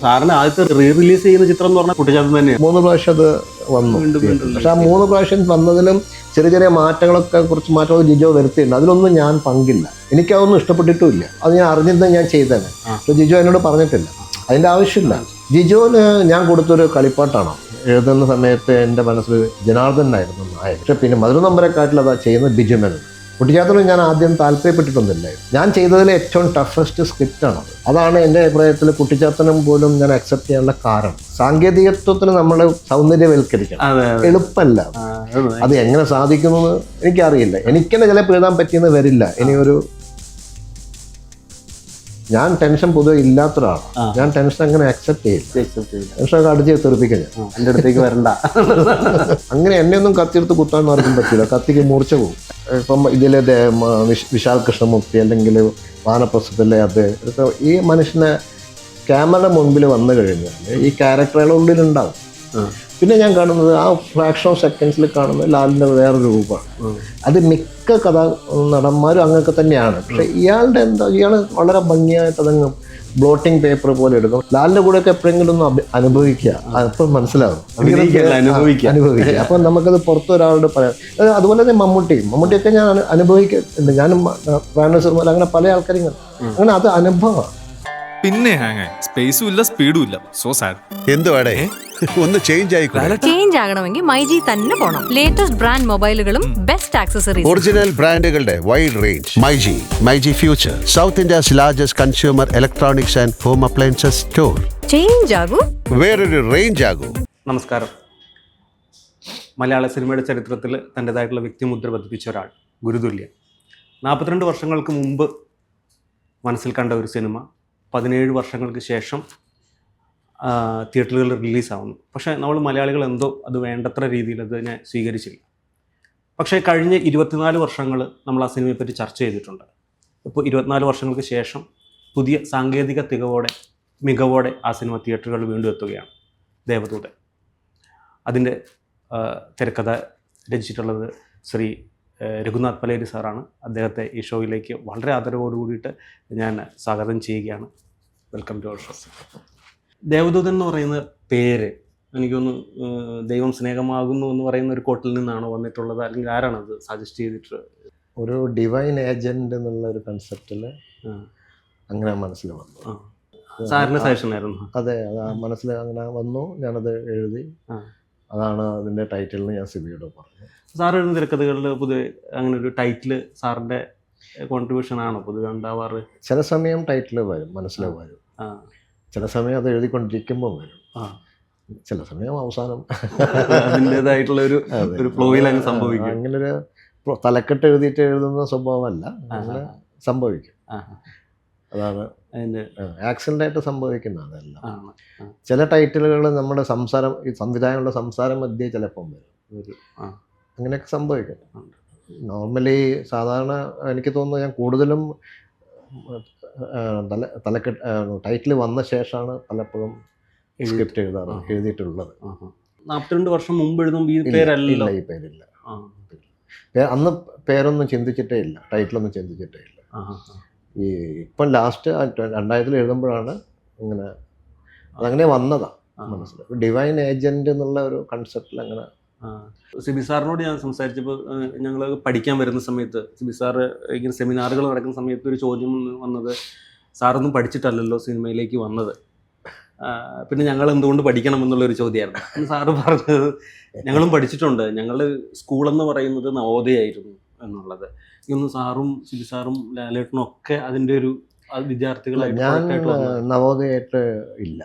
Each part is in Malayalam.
സാറിന് ആദ്യത്തെ റിലീസ് ചെയ്യുന്ന ചിത്രം എന്ന് പറഞ്ഞാൽ കുട്ടിച്ചാത്തൻ തന്നെയാണ്. 3 പ്രാവശ്യം അത് വന്നു. പക്ഷെ ആ 3 പ്രാവശ്യം വന്നതിലും ചെറിയ ചെറിയ മാറ്റങ്ങളൊക്കെ കുറച്ച് മാറ്റങ്ങൾ ജിജോ വരുത്തിയിട്ടുണ്ട്. അതിലൊന്നും ഞാൻ പങ്കില്ല. എനിക്കതൊന്നും ഇഷ്ടപ്പെട്ടിട്ടുമില്ല. അത് ഞാൻ അറിഞ്ഞിരുന്നത് ഞാൻ ചെയ്തേനെ. പക്ഷെ ജിജോ എന്നോട് പറഞ്ഞിട്ടില്ല. അതിൻ്റെ ആവശ്യമില്ല. ജിജോന് ഞാൻ കൊടുത്തൊരു കളിപ്പാട്ടാണ്. എഴുതുന്ന സമയത്ത് എൻ്റെ മനസ്സിൽ ജനാർദ്ദനായിരുന്നു നായകൻ. പക്ഷെ പിന്നെ മധുര നമ്പരെക്കാട്ടിൽ അതാ ചെയ്യുന്നത് ബിജുമേനൻ. കുട്ടിച്ചാത്തനും ഞാൻ ആദ്യം താല്പര്യപ്പെട്ടിട്ടൊന്നുമില്ലായിരുന്നു. ഞാൻ ചെയ്തതിൽ ഏറ്റവും ടഫസ്റ്റ് സ്ക്രിപ്റ്റാണ്. അതാണ് എൻ്റെ അഭിപ്രായത്തിൽ കുട്ടിച്ചാത്തനും പോലും ഞാൻ അക്സെപ്റ്റ് ചെയ്യാനുള്ള കാരണം. സാങ്കേതികത്വത്തിന് നമ്മൾ സൗന്ദര്യവൽക്കരിക്കണം. എളുപ്പമല്ല. അത് എങ്ങനെ സാധിക്കുമെന്ന് എനിക്കറിയില്ല. എനിക്കെന്നെ ചിലപ്പോൾ എഴുതാൻ പറ്റിയെന്ന് വരില്ല. ഇനിയൊരു ഞാൻ ടെൻഷൻ പൊതുവെ ഇല്ലാത്ത ഒരാളാണ്. ഞാൻ ടെൻഷൻ അങ്ങനെ അക്സെപ്റ്റ് ചെയ്യില്ല. ടെൻഷനൊക്കെ അടിച്ച് തെറിപ്പിക്കാം. ഞാൻ എൻ്റെ അടുത്തേക്ക് വരണ്ട. അങ്ങനെ എന്നെയൊന്നും കത്തിയെടുത്ത് കുത്താൻ ആർക്കും പറ്റില്ല. കത്തിക്ക് മൂർച്ച പോകും. ഇപ്പം ഇതിലെ വിശാൽ കൃഷ്ണമൂർത്തി അല്ലെങ്കിൽ വാനപ്രസ്ഥത്തിലെ അത് ഈ മനുഷ്യനെ ക്യാമറയുടെ മുൻപിൽ വന്നു കഴിഞ്ഞാൽ ഈ ക്യാരക്ടറുകളുടെ ഉള്ളിലുണ്ടാവും. പിന്നെ ഞാൻ കാണുന്നത് ആ ഫ്രാക്ഷൻ ഓഫ് സെക്കൻഡ്സിൽ കാണുന്നത് ലാലിൻ്റെ വേറൊരു രൂപമാണ്. അത് മിക്ക നടന്മാരും അങ്ങനെയൊക്കെ തന്നെയാണ്. പക്ഷെ ഇയാളുടെ ഇയാൾ വളരെ ഭംഗിയായിട്ട് അതങ്ങ് ബ്ലോട്ടിംഗ് പേപ്പർ പോലെ എടുക്കും. ലാലിൻ്റെ കൂടെയൊക്കെ എപ്പോഴെങ്കിലും ഒന്ന് അനുഭവിക്കുക. അപ്പം മനസ്സിലാവും, അനുഭവിക്കുക. അപ്പം നമുക്കത് പുറത്തൊരാളോട് പറയാം. അതുപോലെ തന്നെ മമ്മൂട്ടിയൊക്കെ ഞാൻ അനുഭവിക്കുന്നുണ്ട്. ഞാനും സിനിമ അങ്ങനെ പല ആൾക്കാരും അങ്ങനെ അത് അനുഭവമാണ്. പിന്നെ സ്പേസും ഇല്ല, സ്പീഡും ഇല്ല. So sad. എന്തുവാടേ ഒന്ന് ചേഞ്ച് ആകണമെങ്കിൽ മൈജി തന്നെ പോണം. ലേറ്റസ്റ്റ് ബ്രാൻഡ് മൊബൈലുകളും ബെസ്റ്റ് ആക്സസറീസ്, ഒറിജിനൽ ബ്രാൻഡുകളുടെ wide range. MyG future, South India's largest consumer electronics and home appliances store. Change ആകൂ, വേറൊരു റേഞ്ച് ആകൂ. നമസ്കാരം. മലയാള സിനിമയുടെ ചരിത്രത്തിൽ തൻ്റെതായിട്ടുള്ള വ്യക്തിമുദ്ര പതിപ്പിച്ച ഒരാൾ, ഗുരുതുല്യൻ. 42 വർഷങ്ങൾക്ക് മുമ്പ് മനസ്സിൽ കണ്ട ഒരു സിനിമ 17 വർഷങ്ങൾക്ക് ശേഷം തിയേറ്ററുകളിൽ റിലീസാവുന്നു. പക്ഷേ നമ്മൾ മലയാളികൾ എന്തോ അത് വേണ്ടത്ര രീതിയിൽ അതിനെ സ്വീകരിച്ചില്ല. പക്ഷേ കഴിഞ്ഞ 24 വർഷങ്ങൾ നമ്മൾ ആ സിനിമയെപ്പറ്റി ചർച്ച ചെയ്തിട്ടുണ്ട്. ഇപ്പോൾ 24 വർഷങ്ങൾക്ക് ശേഷം പുതിയ സാങ്കേതിക മികവോടെ ആ സിനിമ തിയേറ്ററുകളിൽ വീണ്ടും എത്തുകയാണ്. ദേവദൂതൻ. അതിൻ്റെ തിരക്കഥ രചിച്ചിട്ടുള്ളത് ശ്രീ രഘുനാഥ് പലേരി സാറാണ്. അദ്ദേഹത്തെ ഈ ഷോയിലേക്ക് വളരെ ആദരവോടുകൂടിയിട്ട് ഞാൻ സ്വാഗതം ചെയ്യുകയാണ്. Welcome to our show. Devadoothan എന്ന് പറയുന്ന പേര് എനിക്കൊന്ന് ദൈവം സ്നേഹമാകുന്നു എന്ന് പറയുന്ന ഒരു കോട്ടിൽ നിന്നാണോ വന്നിട്ടുള്ളത്, അല്ലെങ്കിൽ ആരാണ് അത് സജസ്റ്റ് ചെയ്തിട്ടുള്ളത്? ഒരു ഡിവൈൻ ഏജന്റ് എന്നുള്ള ഒരു കൺസെപ്റ്റിൽ അങ്ങനെ മനസ്സിൽ വന്നു. സാറിന് സജഷൻ ആയിരുന്നു? അതെ, അത് മനസ്സിൽ അങ്ങനെ വന്നു. ഞാനത് എഴുതി. അതാണ് അതിൻ്റെ ടൈറ്റിലിന് ഞാൻ സിബിയോട് പറഞ്ഞു. സാർ എഴുതുന്ന തിരക്കഥകളിൽ പൊതുവെ അങ്ങനെ ഒരു ടൈറ്റിൽ സാറിൻ്റെ കോൺട്രിബ്യൂഷൻ ആണോ പൊതുവെ ഉണ്ടാവാറ്? ചില സമയം ടൈറ്റിൽ വരും, മനസ്സിൽ വരും. ചില സമയം അത് എഴുതിക്കൊണ്ടിരിക്കുമ്പോൾ വരും. ചില സമയം അവസാനം അതിൻ്റെതായിട്ടുള്ള ഒരു ഫ്ലോയിൽ അങ്ങ് സംഭവിക്കും. അങ്ങനൊരു തലക്കെട്ട് എഴുതിയിട്ട് എഴുതുന്ന സ്വഭാവമല്ല, അങ്ങനെ സംഭവിക്കും. അതാണ് അതിൻ്റെ ആക്സിഡൻ്റായിട്ട് സംഭവിക്കുന്ന. അതെല്ലാം ചില ടൈറ്റിലുകൾ നമ്മുടെ സംസാരം, ഈ സംവിധായകരുടെ സംസാരം മധ്യേ ചിലപ്പം വരും. അങ്ങനെയൊക്കെ സംഭവിക്കും. നോർമലി സാധാരണ എനിക്ക് തോന്നുന്നു ഞാൻ കൂടുതലും തലക്കെട്ട് ടൈറ്റിൽ വന്ന ശേഷമാണ് പലപ്പോഴും സ്ക്രിപ്റ്റ് എഴുതിയിട്ടുള്ളത്. 42 വർഷം മുമ്പ് എഴുതുമ്പോൾ ഈ പേരല്ല. ഈ പേരില്ല. അന്ന് പേരൊന്നും ചിന്തിച്ചിട്ടേ ഇല്ല, ടൈറ്റിലൊന്നും ചിന്തിച്ചിട്ടേ ഇല്ല. ഈ ഇപ്പം ലാസ്റ്റ് 2000 എഴുതുമ്പോഴാണ് ഇങ്ങനെ അതങ്ങനെ വന്നതാണ് മനസ്സിൽ. ഡിവൈൻ ഏജന്റ് എന്നുള്ള ഒരു കൺസെപ്റ്റിൽ അങ്ങനെ. സിബി സാറിനോട് ഞാൻ സംസാരിച്ചപ്പോൾ, ഞങ്ങൾ പഠിക്കാൻ വരുന്ന സമയത്ത് സിബി സാറ് ഇങ്ങനെ സെമിനാറുകൾ നടക്കുന്ന സമയത്ത് ഒരു ചോദ്യം വന്നത്, സാറൊന്നും പഠിച്ചിട്ടല്ലല്ലോ സിനിമയിലേക്ക് വന്നത്, പിന്നെ ഞങ്ങൾ എന്തുകൊണ്ട് പഠിക്കണം എന്നുള്ളൊരു ചോദ്യമായിരുന്നു. സാറ് പറഞ്ഞത് ഞങ്ങളും പഠിച്ചിട്ടുണ്ട്, ഞങ്ങൾ സ്കൂളെന്ന് പറയുന്നത് നവോദയായിരുന്നു എന്നുള്ളത്. ഇന്ന് സാറും സിബി സാറും ലാലേട്ടനും ഒക്കെ അതിൻ്റെ ഒരു വിദ്യാർത്ഥികളായിട്ട്. ഞാൻ നവോദയായിട്ട് ഇല്ല.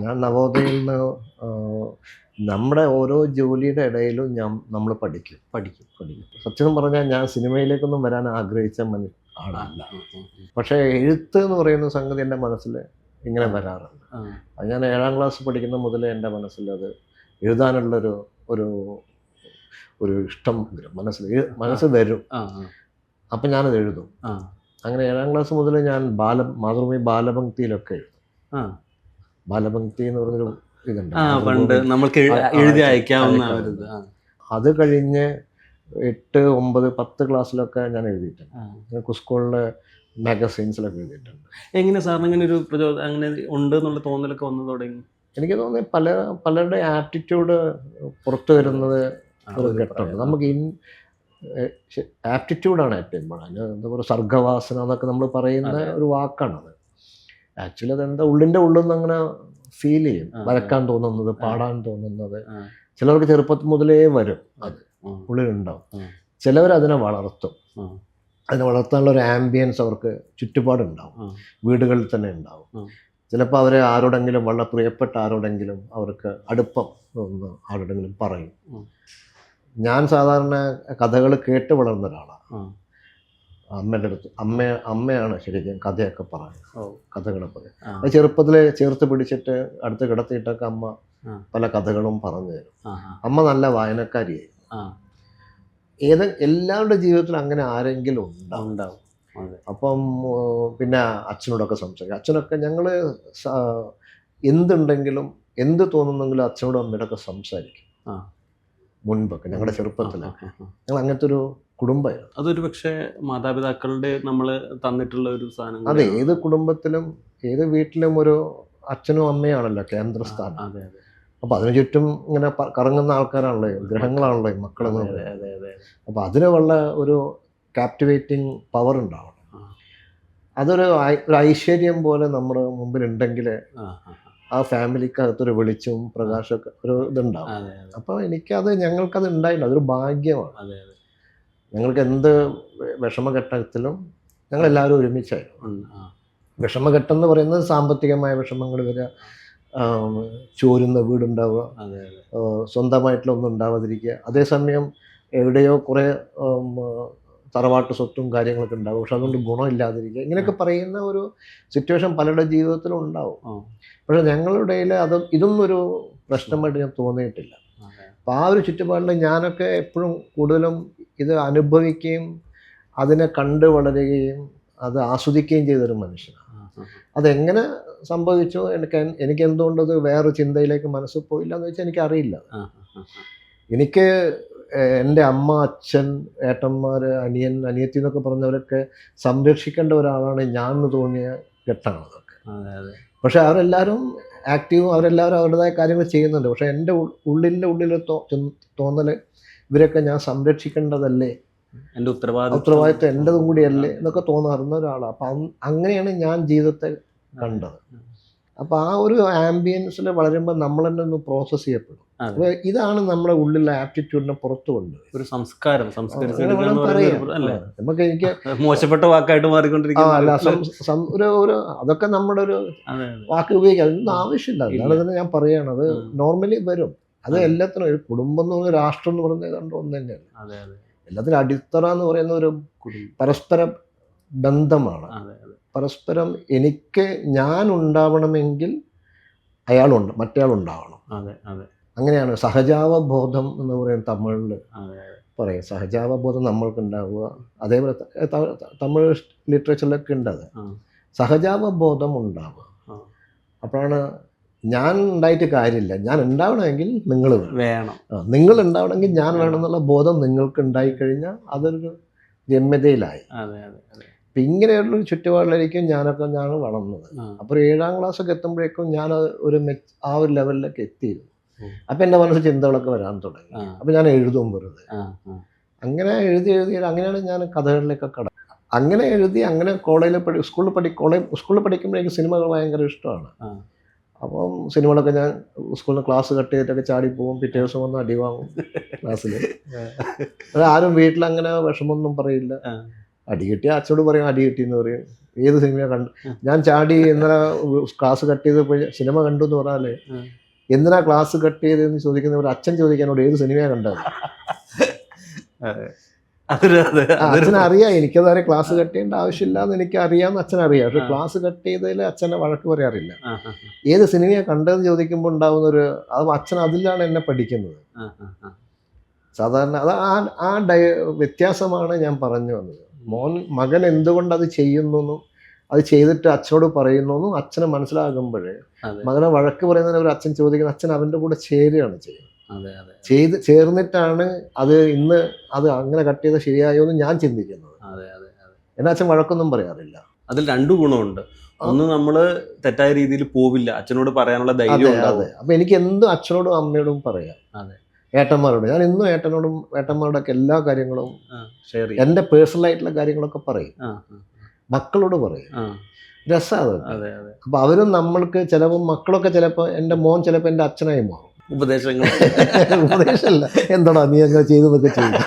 ഞാൻ നവോദയയിൽ നിന്ന് നമ്മുടെ ഓരോ ജോലിയുടെ ഇടയിലും നമ്മൾ പഠിക്കും. സത്യം പറഞ്ഞാൽ ഞാൻ സിനിമയിലേക്കൊന്നും വരാൻ ആഗ്രഹിച്ച ആളല്ല. പക്ഷേ എഴുത്ത് എന്ന് പറയുന്ന സംഗതി എൻ്റെ മനസ്സിൽ ഇങ്ങനെ വരാറുണ്ട്. അത് ഞാൻ 7ാം ക്ലാസ് പഠിക്കുന്ന മുതലേ എൻ്റെ മനസ്സിൽ അത് എഴുതാനുള്ളൊരു ഒരു ഇഷ്ടം വരും. മനസ്സ് വരും. അപ്പം ഞാനത് എഴുതും. അങ്ങനെ 7ാം ക്ലാസ് മുതൽ ഞാൻ മാതൃഭൂമി ബാലപംക്തിയിലൊക്കെ എഴുതും. ബാലപംക്തി എന്ന് പറഞ്ഞൊരു പണ്ട് നമ്മൾക്ക് എഴുതി അയക്കാവുന്ന. അത് കഴിഞ്ഞ് 8, 9, 10 ക്ലാസ്സിലൊക്കെ ഞാൻ എഴുതിയിട്ടുണ്ട്. സ്കൂളിൽ മാഗസീൻസിലൊക്കെ എഴുതിയിട്ടുണ്ട്. എങ്ങനെ സാറിന് ഇങ്ങനെ ഒരു അങ്ങനെ ഉണ്ട് എന്നുള്ള തോന്നലൊക്കെ വന്നു തുടങ്ങി? എനിക്ക് തോന്നി പലരുടെ ആപ്റ്റിറ്റ്യൂഡ് പുറത്തു വരുന്നത് ഒരു ഘട്ടമുണ്ട്. നമുക്ക് ആപ്റ്റിറ്റ്യൂഡാണ് ഏറ്റവും ഇമ്പോർട്ടൻ്റ്. എന്താ പറയുക, സർഗവാസന എന്നൊക്കെ നമ്മൾ പറയുന്ന ഒരു വാക്കാണത്. ആക്ച്വലി അതെന്താ ഉള്ളിൻ്റെ ഉള്ളിൽ നിന്ന് അങ്ങനെ ഫീൽ ചെയ്യും. വരക്കാൻ തോന്നുന്നത്, പാടാൻ തോന്നുന്നത്. ചിലർക്ക് ചെറുപ്പത്തിൽ മുതലേ വരും, അത് ഉള്ളിലുണ്ടാവും. ചിലവർ അതിനെ വളർത്തും. അതിനെ വളർത്താനുള്ള ഒരു ആംബിയൻസ് അവർക്ക് ചുറ്റുപാടുണ്ടാവും, വീടുകളിൽ തന്നെ ഉണ്ടാവും. ചിലപ്പോൾ അവർ ആരോടെങ്കിലും വളരെ പ്രിയപ്പെട്ട ആരോടെങ്കിലും അവർക്ക് അടുപ്പം ഒന്ന് ആരോടെങ്കിലും പറയും. ഞാൻ സാധാരണ കഥകൾ കേട്ട് വളർന്ന ഒരാളാണ്. അമ്മയുടെ അടുത്ത് അമ്മയാണ് ശരിക്കും കഥയൊക്കെ പറയുന്നത്, കഥകളെ പറയും. അത് ചെറുപ്പത്തിൽ ചേർത്ത് പിടിച്ചിട്ട് അടുത്ത് കിടത്തിയിട്ടൊക്കെ അമ്മ പല കഥകളും പറഞ്ഞു തരും. അമ്മ നല്ല വായനക്കാരിയായിരുന്നു. എല്ലാവരുടെ ജീവിതത്തിൽ അങ്ങനെ ആരെങ്കിലും ഉണ്ടാവും. അപ്പം പിന്നെ അച്ഛനോടൊക്കെ സംസാരിക്കും. അച്ഛനൊക്കെ ഞങ്ങൾ എന്തുണ്ടെങ്കിലും എന്ത് തോന്നുന്നെങ്കിലും അച്ഛനോടും അമ്മയോടൊക്കെ സംസാരിക്കും. മുൻപൊക്കെ ഞങ്ങളുടെ ചെറുപ്പത്തിലൊക്കെ ഞങ്ങൾ അങ്ങനത്തെ ഒരു കുടുംബമായിരുന്നു. അതൊരു പക്ഷേ മാതാപിതാക്കളുടെ നമ്മൾ തന്നിട്ടുള്ള ഒരു സാധനം. അതെ, ഏത് കുടുംബത്തിലും ഏത് വീട്ടിലും ഒരു അച്ഛനും അമ്മയാണല്ലോ കേന്ദ്രസ്ഥാനം. അപ്പോൾ അതിനു ചുറ്റും ഇങ്ങനെ കറങ്ങുന്ന ആൾക്കാരാണല്ലോ, ഗ്രഹങ്ങളാണല്ലോ മക്കളെന്ന് പറയുന്നത്. അപ്പോൾ അതിന് വളരെ ഒരു ക്യാപ്റ്റിവേറ്റിംഗ് പവർ ഉണ്ടാവണം. അതൊരു ഐശ്വര്യം പോലെ നമ്മുടെ മുമ്പിലുണ്ടെങ്കിൽ ആ ഫാമിലിക്കകത്തൊരു വെളിച്ചവും പ്രകാശമൊക്കെ ഒരു ഇതുണ്ടാവും. അപ്പോൾ ഞങ്ങൾക്കത് ഉണ്ടായില്ല. അതൊരു ഭാഗ്യമാണ്. ഞങ്ങൾക്ക് എന്ത് വിഷമഘട്ടത്തിലും ഞങ്ങളെല്ലാവരും ഒരുമിച്ചായിരുന്നു. വിഷമഘട്ടം എന്ന് പറയുന്നത് സാമ്പത്തികമായ വിഷമങ്ങൾ വരിക, ചോരുന്ന വീടുണ്ടാവുക, സ്വന്തമായിട്ടുള്ള ഒന്നും ഉണ്ടാവാതിരിക്കുക. അതേസമയം എവിടെയോ കുറേ തറവാട്ട് സ്വത്തും കാര്യങ്ങളൊക്കെ ഉണ്ടാവും, പക്ഷെ അതുകൊണ്ട് ഗുണമില്ലാതിരിക്കുക. ഇങ്ങനെയൊക്കെ പറയുന്ന ഒരു സിറ്റുവേഷൻ പലരുടെ ജീവിതത്തിലും ഉണ്ടാവും. പക്ഷെ ഞങ്ങളുടെ ഇതൊന്നും ഒരു പ്രശ്നമായിട്ട് ഞാൻ തോന്നിയിട്ടില്ല. അപ്പോൾ ആ ഒരു ചുറ്റുപാടിൽ ഞാനൊക്കെ എപ്പോഴും കൂടുതലും ഇത് അനുഭവിക്കുകയും അതിനെ കണ്ട് വളരുകയും അത് ആസ്വദിക്കുകയും ചെയ്തൊരു മനുഷ്യനാണ്. അതെങ്ങനെ സംഭവിച്ചോ എനിക്ക് എന്തുകൊണ്ടത് വേറൊരു ചിന്തയിലേക്ക് മനസ്സിൽ പോയില്ല എന്ന് വെച്ചാൽ എനിക്കറിയില്ല. എനിക്ക് എൻ്റെ അമ്മ, അച്ഛൻ, ഏട്ടന്മാർ, അനിയൻ, അനിയത്തി എന്നൊക്കെ പറഞ്ഞവരൊക്കെ സംരക്ഷിക്കേണ്ട ഒരാളാണ് ഞാൻ എന്ന് തോന്നിയ ഘട്ടമാണ് അതൊക്കെ. പക്ഷെ അവരെല്ലാവരും ആക്റ്റീവും അവരെല്ലാവരും അവരുടേതായ കാര്യങ്ങൾ ചെയ്യുന്നുണ്ട്. പക്ഷെ എൻ്റെ ഉള്ളിലെ തോന്നൽ ഇവരൊക്കെ ഞാൻ സംരക്ഷിക്കേണ്ടതല്ലേ, എൻ്റെ ഉത്തരവാദിത്വം എൻ്റെതും കൂടിയല്ലേ എന്നൊക്കെ തോന്നാറുന്ന ഒരാളാണ്. അപ്പം അങ്ങനെയാണ് ഞാൻ ജീവിതത്തെ കണ്ടത്. അപ്പോൾ ആ ഒരു ആംബിയൻസിൽ വളരുമ്പോൾ നമ്മൾ തന്നെ ഒന്ന് പ്രോസസ്സ് ചെയ്യപ്പെടും. അപ്പോൾ ഇതാണ് നമ്മുടെ ഉള്ളിലെ ആപ്റ്റിറ്റ്യൂഡിനെ പുറത്തു കൊണ്ടുപോയി ഒരു സംസ്കാരം നമുക്ക് എനിക്ക് മോശപ്പെട്ട വാക്കായിട്ട് മാറിക്കൊണ്ടിരിക്കും. ഒരു അതൊക്കെ നമ്മുടെ ഒരു വാക്ക് ഉപയോഗിക്കാം, അതൊന്നും ആവശ്യമില്ല. അതാണ് തന്നെ ഞാൻ പറയുകയാണ്. അത് നോർമലി വരും. അത് എല്ലാത്തിനും ഒരു കുടുംബം എന്ന് പറയുന്ന രാഷ്ട്രം എന്ന് പറയുന്നത് കണ്ട് ഒന്ന് തന്നെയാണ്. എല്ലാത്തിനും അടിത്തറ എന്ന് പറയുന്ന ഒരു പരസ്പര ബന്ധമാണ്. പരസ്പരം ഞാൻ ഉണ്ടാവണമെങ്കിൽ അയാളുണ്ട്, മറ്റേയാളുണ്ടാവണം. അങ്ങനെയാണ് സഹജാവബോധം എന്ന് പറയുന്നത് തമിഴിൽ പറയും. സഹജാവബോധം നമ്മൾക്ക് ഉണ്ടാവുക. അതേപോലെ തമിഴ് ലിറ്ററേച്ചറിലൊക്കെ ഉണ്ട് അത്. സഹജാവബോധം ഉണ്ടാവുക. അപ്പോഴാണ് ഞാൻ ഉണ്ടായിട്ട് കാര്യമില്ല, ഞാൻ ഉണ്ടാവണമെങ്കിൽ നിങ്ങൾ വേണം, നിങ്ങൾ ഉണ്ടാവണമെങ്കിൽ ഞാൻ വേണമെന്നുള്ള ബോധം നിങ്ങൾക്ക് ഉണ്ടായിക്കഴിഞ്ഞാൽ അതൊരു രമ്യതയിലായി. അപ്പം ഇങ്ങനെയുള്ളൊരു ചുറ്റുപാടിലായിരിക്കും ഞാൻ വളർന്നത്. അപ്പോൾ 7ാം ക്ലാസ്സൊക്കെ എത്തുമ്പോഴേക്കും ഞാൻ ആ ഒരു ലെവലിലേക്ക് എത്തിയിരുന്നു. അപ്പം എൻ്റെ മനസ്സിൽ ചിന്തകളൊക്കെ വരാൻ തുടങ്ങി. അപ്പം ഞാൻ എഴുതും വെറുതെ. അങ്ങനെ എഴുതി അങ്ങനെയാണ് ഞാൻ കഥകളിലേക്കൊക്കെ കടന്നത്. അങ്ങനെ എഴുതി അങ്ങനെ സ്കൂളിൽ പഠിക്കുമ്പോഴേക്കും സിനിമകൾ ഭയങ്കര ഇഷ്ടമാണ്. അപ്പം സിനിമകളൊക്കെ ഞാൻ സ്കൂളിൽ ക്ലാസ് കട്ട് ചെയ്തിട്ടൊക്കെ ചാടിപ്പോവും. പിറ്റേ ദിവസം വന്ന് അടി വാങ്ങും ക്ലാസ്സിൽ. അത് ആരും വീട്ടിലങ്ങനെ വിഷമമൊന്നും പറയില്ല. അടി കിട്ടിയ അച്ഛനോട് പറയും അടി കിട്ടിയെന്ന് പറയും. ഏത് സിനിമ കണ്ടു ഞാൻ ചാടി ഇന്നലെ ക്ലാസ് കട്ട് ചെയ്തപ്പോൾ സിനിമ കണ്ടു എന്ന് പറഞ്ഞാൽ എന്തിനാ ക്ലാസ് കട്ട് ചെയ്തതെന്ന് ചോദിക്കുന്നവർ അച്ഛൻ ചോദിക്കാനോട് ഏത് സിനിമയാണ് കണ്ടത്. അച്ഛനറിയാം എനിക്കതാരെ ക്ലാസ് കട്ട് ചെയ്യേണ്ട ആവശ്യമില്ല എന്ന് എനിക്ക് അറിയാമെന്ന് അച്ഛനറിയാം. പക്ഷെ ക്ലാസ് കട്ട് ചെയ്തതിൽ അച്ഛനെ വഴക്ക് പറയാറില്ല. ഏത് സിനിമയാണ് കണ്ടതെന്ന് ചോദിക്കുമ്പോൾ ഉണ്ടാവുന്നൊരു അച്ഛൻ അതിലാണ് എന്നെ പഠിക്കുന്നത്. സാധാരണ അത് വ്യത്യാസമാണ് ഞാൻ പറഞ്ഞു വന്നത്. മകൻ എന്തുകൊണ്ട് അത് ചെയ്യുന്നു, അത് ചെയ്തിട്ട് അച്ഛനോട് പറയുന്നു അച്ഛനെ മനസ്സിലാകുമ്പോഴേ മകനെ വഴക്ക് പറയുന്നതിന് അച്ഛൻ ചോദിക്കുന്നത് അച്ഛൻ അവൻ്റെ കൂടെ ചേരുകയാണ് ചെയ്യുന്നത്. ചേർന്നിട്ടാണ് അത് അങ്ങനെ കട്ട് ചെയ്ത് ശരിയായോ എന്ന് ഞാൻ ചിന്തിക്കുന്നത്. എന്നെ അച്ഛൻ വഴക്കൊന്നും പറയാറില്ല. അതിൽ 2 ഗുണമുണ്ട്. ഒന്ന്, നമ്മള് തെറ്റായ രീതിയിൽ പോവില്ല, അച്ഛനോട് പറയാനുള്ള ധൈര്യം ഉണ്ടാവും. അതെ. അപ്പൊ എനിക്ക് എന്തും അച്ഛനോടും അമ്മയോടും പറയാം. അതെ. ഏട്ടന്മാരോട് ഞാൻ എന്നും ഏട്ടന്മാരോടൊക്കെ എല്ലാ കാര്യങ്ങളും ഷെയർ ചെയ്യും. എൻ്റെ പേഴ്സണൽ ആയിട്ടുള്ള കാര്യങ്ങളൊക്കെ പറയും. ആ, മക്കളോട് പറയും. ആ, രസമാണ്. അതെ, അതെ. അപ്പൊ അവരും നമ്മൾക്ക് ചിലപ്പോൾ മക്കളൊക്കെ ചിലപ്പോൾ എൻ്റെ മോൻ ചിലപ്പോൾ എൻ്റെ അച്ഛനായി മാറും. ഉപദേശങ്ങൾ. ഉപദേശമല്ല, എന്താടാ നീ അങ്ങനെ ചെയ്തെന്നൊക്കെ ചെയ്തു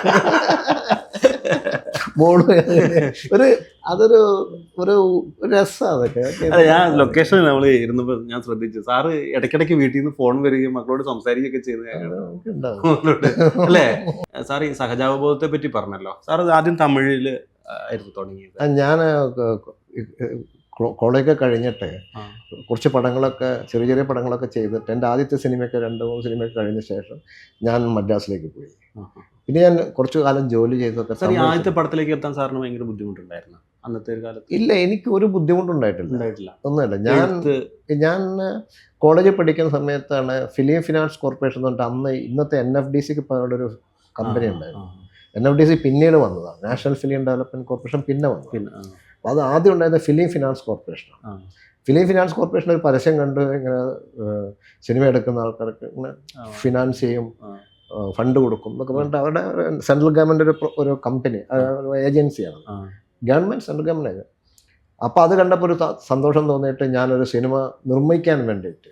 മോള് അതൊരു ഒരു രസമാണ് അതൊക്കെ. അതെ, ഞാൻ ലൊക്കേഷനിൽ നമ്മൾ ഇരുന്നപ്പോൾ ഞാൻ ശ്രദ്ധിച്ചു, സാറ് ഇടയ്ക്കിടയ്ക്ക് വീട്ടിൽ നിന്ന് ഫോൺ വരികയും മക്കളോട് സംസാരിക്കുകയൊക്കെ ചെയ്ത് അല്ലേ? സാർ ഈ സഹജാവബോധത്തെ പറ്റി പറഞ്ഞല്ലോ. സാർ ആദ്യം തമിഴിൽ ആയിരുന്നു തുടങ്ങിയത്. ഞാൻ കോളേജൊക്കെ കഴിഞ്ഞിട്ട് കുറച്ച് പടങ്ങളൊക്കെ ചെറിയ പടങ്ങളൊക്കെ ചെയ്തിട്ട് എൻ്റെ ആദ്യത്തെ സിനിമയൊക്കെ 2-3 സിനിമയൊക്കെ കഴിഞ്ഞ ശേഷം ഞാൻ മദ്രാസിലേക്ക് പോയി. പിന്നെ ഞാൻ കുറച്ചു കാലം ജോലി ചെയ്തൊക്കെ. സാർ, ഈ ആദ്യത്തെ പടത്തിലേക്ക് എത്താൻ സാറിന് ഭയങ്കര ബുദ്ധിമുട്ടുണ്ടായിരുന്നു അന്നത്തെ ഒരു കാലത്ത്? ഇല്ല, എനിക്ക് ഒരു ബുദ്ധിമുട്ടുണ്ടായിട്ടില്ല. ഒന്നുമില്ല. ഞാൻ കോളേജിൽ പഠിക്കുന്ന സമയത്താണ് ഫിലിം ഫിനാൻസ് കോർപ്പറേഷൻ എന്ന് പറഞ്ഞിട്ട് അന്ന് ഇന്നത്തെ NFDCക്ക് പോലുള്ളൊരു കമ്പനി ഉണ്ടായിരുന്നു. NFDC പിന്നീട് വന്നതാണ്, നാഷണൽ ഫിലിം ഡെവലപ്മെന്റ് കോർപ്പറേഷൻ പിന്നെ വന്നു. അത് ആദ്യം ഉണ്ടായത് ഫിലിം ഫിനാൻസ് കോർപ്പറേഷനാണ്. ഫിലിം ഫിനാൻസ് കോർപ്പറേഷൻ ഒരു പരസ്യം കണ്ട് ഇങ്ങനെ സിനിമ എടുക്കുന്ന ആൾക്കാർക്ക് ഇങ്ങനെ ഫിനാൻസ് ചെയ്യും, ഫണ്ട് കൊടുക്കും എന്നൊക്കെ പറഞ്ഞിട്ട് അവരുടെ സെൻട്രൽ ഗവൺമെൻറ് ഒരു കമ്പനി, ഏജൻസിയാണ്, ഗവൺമെൻറ് സെൻട്രൽ ഗവൺമെൻറ്. അപ്പോൾ അത് കണ്ടപ്പോൾ ഒരു സന്തോഷം തോന്നിയിട്ട് ഞാനൊരു സിനിമ നിർമ്മിക്കാൻ വേണ്ടിയിട്ട്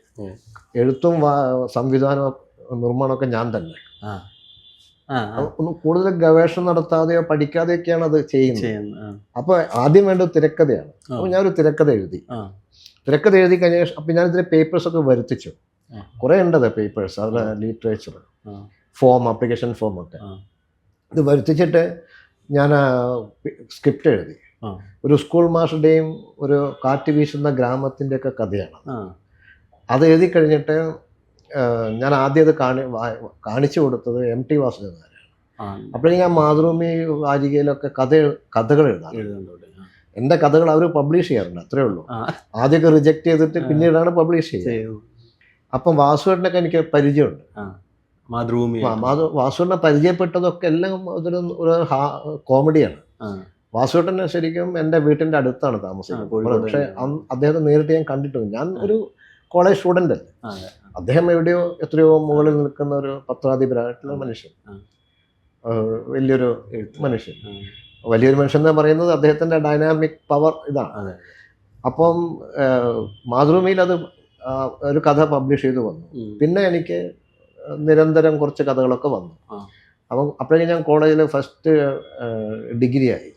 എഴുത്തും സംവിധാനവും നിർമ്മാണമൊക്കെ ഞാൻ തന്നെ. ഒന്ന് കൂടുതൽ ഗവേഷണം നടത്താതെയോ പഠിക്കാതെയൊക്കെയാണ് അത് ചെയ്യുന്നത്. അപ്പോൾ ആദ്യം വേണ്ടത് തിരക്കഥയാണ്. അപ്പോൾ ഞാനൊരു തിരക്കഥ എഴുതി കഴിഞ്ഞ ശേഷം അപ്പം ഞാനിതിൻ്റെ പേപ്പേഴ്സൊക്കെ വരുത്തിച്ചു. കുറേ ഉണ്ടത് പേപ്പേഴ്സ്, അതിലെ ലിറ്ററേച്ചർ ഫോം, ആപ്ലിക്കേഷൻ ഫോമൊക്കെ. ഇത് വരുത്തിച്ചിട്ട് ഞാൻ സ്ക്രിപ്റ്റ് എഴുതി. ഒരു സ്കൂൾ മാസ്റ്ററുടെയും ഒരു കാറ്റ് വീശുന്ന ഗ്രാമത്തിൻ്റെയൊക്കെ കഥയാണ്. അത് എഴുതി കഴിഞ്ഞിട്ട് ഞാൻ ആദ്യം അത് കാണിച്ചു കൊടുത്തത് MT വാസുദേവനാരാണ്. അപ്പോഴേക്കും ഞാൻ മാതൃഭൂമി വാരികയിലൊക്കെ കഥകൾ എഴുതാം. എൻ്റെ കഥകൾ അവർ പബ്ലിഷ് ചെയ്യാറുണ്ട്, അത്രേ ഉള്ളൂ. ആദ്യമൊക്കെ റിജക്റ്റ് ചെയ്തിട്ട് പിന്നീടാണ് പബ്ലിഷ് ചെയ്യുന്നത്. അപ്പം വാസുവേട്ടനൊക്കെ എനിക്ക് പരിചയമുണ്ട്. വാസുവേട്ടനെ പരിചയപ്പെട്ടതൊക്കെ എല്ലാം ഒരു കോമഡിയാണ്. വാസുവേട്ടനെ ശരിക്കും എൻ്റെ വീട്ടിൻ്റെ അടുത്താണ് താമസിക്കുന്നത്. പക്ഷേ അദ്ദേഹത്തെ നേരിട്ട് ഞാൻ കണ്ടിട്ടുണ്ട്. ഞാൻ ഒരു കോളേജ് സ്റ്റുഡൻ്റ് അല്ലേ. അദ്ദേഹം എത്രയോ മുകളിൽ നിൽക്കുന്ന ഒരു പത്രാധിപരായിട്ടുള്ള മനുഷ്യൻ, വലിയൊരു മനുഷ്യൻ. വലിയൊരു മനുഷ്യൻ എന്ന് പറയുന്നത് അദ്ദേഹത്തിൻ്റെ ഡൈനാമിക് പവർ ഇതാണ്. അപ്പം മാതൃഭൂമിയിൽ അത് ഒരു കഥ പബ്ലിഷ് ചെയ്ത് വന്നു. പിന്നെ എനിക്ക് നിരന്തരം കുറച്ച് കഥകളൊക്കെ വന്നു. അപ്പം അപ്പോഴേക്കും ഞാൻ കോളേജിൽ ഫസ്റ്റ് ഡിഗ്രി ആയി.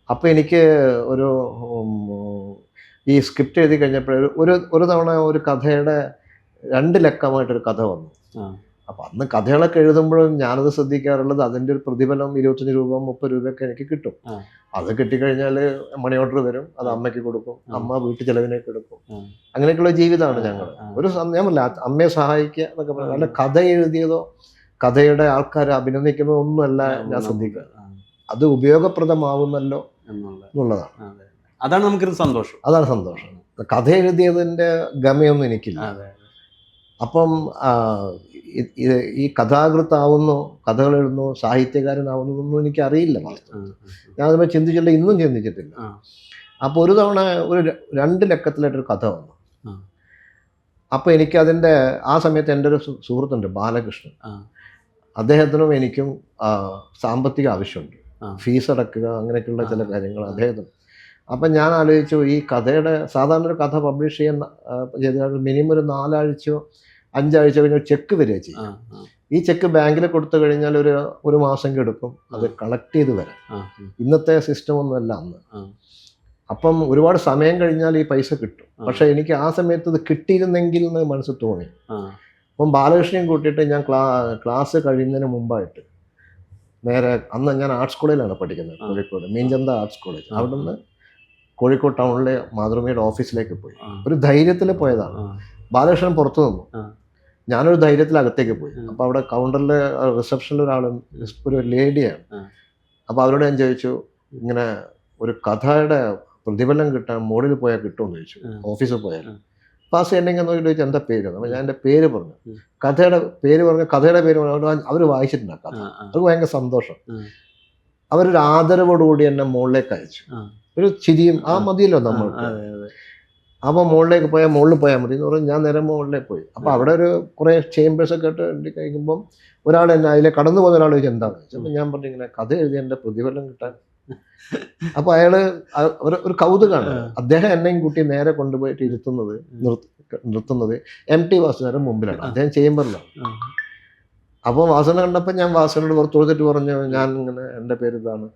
അപ്പോൾ എനിക്ക് ഒരു ഈ സ്ക്രിപ്റ്റ് എഴുതി കഴിഞ്ഞപ്പോൾ ഒരു തവണ ഒരു കഥയുടെ 2 ലക്കമായിട്ടൊരു കഥ വന്നു. അപ്പം അന്ന് കഥകളൊക്കെ എഴുതുമ്പോഴും ഞാനത് ശ്രദ്ധിക്കാറുള്ളത് അതിൻ്റെ ഒരു പ്രതിഫലം 25 രൂപ 30 രൂപയൊക്കെ എനിക്ക് കിട്ടും. അത് കിട്ടിക്കഴിഞ്ഞാൽ മണി ഓർഡർ വരും, അത് അമ്മയ്ക്ക് കൊടുക്കും, അമ്മ വീട്ടു ചെലവിനൊക്കെ എടുക്കും. അങ്ങനെയൊക്കെയുള്ള ജീവിതമാണ് ഞങ്ങൾ. ഞാൻ പറഞ്ഞില്ല, അമ്മയെ സഹായിക്കുക എന്നൊക്കെ പറയാം. അല്ല, കഥ എഴുതിയതോ കഥയുടെ ആൾക്കാരെ അഭിനന്ദിക്കുന്നതോ ഒന്നുമല്ല ഞാൻ ശ്രദ്ധിക്കുക. അത് ഉപയോഗപ്രദമാവുന്നല്ലോ എന്നുള്ളതാണ്. അതാണ് നമുക്കൊരു സന്തോഷം. അതാണ് സന്തോഷം. കഥ എഴുതിയതിൻ്റെ ഗമയൊന്നും എനിക്കില്ല. അപ്പം ഈ കഥാകൃത്താവുന്നു, കഥകൾ എഴുതുന്നു, സാഹിത്യകാരനാവുന്നതൊന്നും എനിക്കറിയില്ല. ഞാനതിപ്പോൾ ചിന്തിച്ചില്ല, ഇന്നും ചിന്തിച്ചിട്ടില്ല. അപ്പോൾ ഒരു തവണ ഒരു 2 ലക്കത്തിലായിട്ടൊരു കഥ വന്നു. അപ്പോൾ എനിക്കതിൻ്റെ ആ സമയത്ത് എൻ്റെ ഒരു സുഹൃത്തുണ്ട്, ബാലകൃഷ്ണൻ. അദ്ദേഹത്തിനും എനിക്കും സാമ്പത്തിക ആവശ്യമുണ്ട്, ഫീസ് അടക്കുക, അങ്ങനെയൊക്കെയുള്ള ചില കാര്യങ്ങൾ അദ്ദേഹത്തിന്. അപ്പം ഞാൻ ആലോചിച്ചു, ഈ കഥയുടെ സാധാരണ ഒരു കഥ പബ്ലിഷ് ചെയ്താൽ മിനിമം ഒരു 4 ആഴ്ചയോ 5 ആഴ്ച കഴിഞ്ഞ് ചെക്ക് വരിക ചെയ്യും. ഈ ചെക്ക് ബാങ്കിൽ കൊടുത്തു കഴിഞ്ഞാൽ ഒരു മാസം എടുക്കും അത് കളക്ട് ചെയ്ത് വരാൻ. ഇന്നത്തെ സിസ്റ്റം ഒന്നുമല്ല അന്ന്. അപ്പം ഒരുപാട് സമയം കഴിഞ്ഞാൽ ഈ പൈസ കിട്ടും. പക്ഷെ എനിക്ക് ആ സമയത്ത് ഇത് കിട്ടിയിരുന്നെങ്കിൽ എന്ന് മനസ്സിൽ തോന്നി. അപ്പം ബാലകൃഷ്ണൻ കൂട്ടിയിട്ട് ഞാൻ ക്ലാസ് കഴിയുന്നതിന് മുമ്പായിട്ട് നേരെ, അന്ന് ഞാൻ ആർട്സ് കോളേജിലാണ് പഠിക്കുന്നത്, കോഴിക്കോട് മീൻചന്ത ആർട്സ് കോളേജ്. അവിടുന്ന് കോഴിക്കോട് ടൗണിലെ മാതൃഭൂമിയുടെ ഓഫീസിലേക്ക് പോയി. ഒരു ധൈര്യത്തിൽ പോയതാണ്. ബാലകൃഷ്ണൻ പുറത്തു നിന്നു, ഞാനൊരു ധൈര്യത്തിൽ അകത്തേക്ക് പോയി. അപ്പോൾ അവിടെ കൗണ്ടറിൽ റിസപ്ഷനിൽ ഒരു ലേഡിയാണ്. അപ്പോൾ അവരോട് ഞാൻ ചോദിച്ചു, ഇങ്ങനെ ഒരു കഥയുടെ പ്രതിഫലം കിട്ടാൻ മോളിൽ പോയാൽ കിട്ടുമെന്ന് ചോദിച്ചു, ഓഫീസിൽ പോയാൽ. പാസ് ചെയ്യണമെങ്കിൽ എന്ന് ചോദിച്ചു, എന്താ പേര്? അപ്പോൾ ഞാൻ എൻ്റെ പേര് പറഞ്ഞു, കഥയുടെ പേര് പറഞ്ഞു. അവർ വായിച്ചിട്ടുണ്ട് കഥ. അത് ഭയങ്കര സന്തോഷം. അവരൊരു ആദരവോടുകൂടി എന്നെ മുകളിലേക്ക് അയച്ചു. ഒരു ചിരിയും ആ മതിയല്ലോ നമ്മൾക്ക്. അപ്പോൾ മുകളിലേക്ക് പോയാൽ മുകളിൽ പോയാൽ മതി എന്ന് പറഞ്ഞ് ഞാൻ നേരെ മുകളിലേക്ക് പോയി. അപ്പോൾ അവിടെ ഒരു കുറേ ചേമ്പേഴ്സൊക്കെ ഇട്ട് എഴുതി കഴിക്കുമ്പം ഒരാൾ എന്നെ അതിലെ കടന്നു പോകുന്ന ഒരാൾ ചോദിച്ചു എന്താണെന്ന് വെച്ചാൽ അപ്പോൾ ഞാൻ പറഞ്ഞു ഇങ്ങനെ കഥ എഴുതി എൻ്റെ പ്രതിഫലം കിട്ടാൻ. അപ്പോൾ അയാൾ ഒരു കൗതുകമാണ്. അദ്ദേഹം എന്നെയും കൂട്ടി നേരെ കൊണ്ടുപോയിട്ട് നിർത്തുന്നത് MT വാസുദേവന്റെ മുമ്പിലാണ്. അദ്ദേഹം ചേംബറിലാണ്. അപ്പോൾ വാസുവിനെ കണ്ടപ്പോൾ ഞാൻ വാസുവിനോട് പുറത്ത് കൊടുത്തിട്ട് പറഞ്ഞു ഞാൻ ഇങ്ങനെ എൻ്റെ പേര് ഇതാണ്.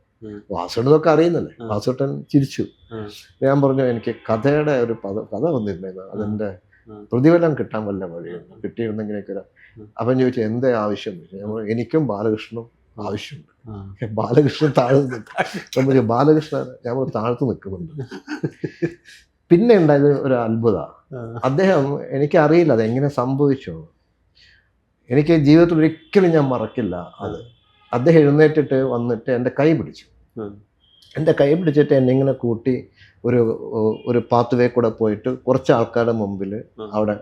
വാസുവിനൊക്കെ അറിയുന്നല്ലേ. വാസുട്ടൻ ചിരിച്ചു. ഞാൻ പറഞ്ഞു എനിക്ക് കഥയുടെ ഒരു കഥ വന്നിരുന്നു, അതെൻ്റെ പ്രതിഫലം കിട്ടാൻ വല്ല വഴിയുണ്ട്, കിട്ടിയിരുന്നെങ്കിലൊക്കെ. അപ്പം ചോദിച്ചു എന്തേ ആവശ്യം? എനിക്കും ബാലകൃഷ്ണനും ആവശ്യമുണ്ട്. ബാലകൃഷ്ണൻ താഴ്ന്നു നിൽക്കും. ബാലകൃഷ്ണൻ ഞാൻ താഴ്ത്തു നിൽക്കുന്നുണ്ട്. പിന്നെ ഉണ്ടായത് ഒരു അത്ഭുത. അദ്ദേഹം എനിക്കറിയില്ല അതെങ്ങനെ സംഭവിച്ചു. എനിക്ക് ജീവിതത്തിൽ ഒരിക്കലും ഞാൻ മറക്കില്ല അത്. അദ്ദേഹം എഴുന്നേറ്റിട്ട് വന്നിട്ട് എൻ്റെ കൈ പിടിച്ചു. എൻ്റെ കൈ പിടിച്ചിട്ട് എന്നെ ഇങ്ങനെ കൂട്ടി ഒരു പാത്ത് വേ കൂടെ പോയിട്ട് കുറച്ച് ആൾക്കാരുടെ മുമ്പിൽ അവിടെ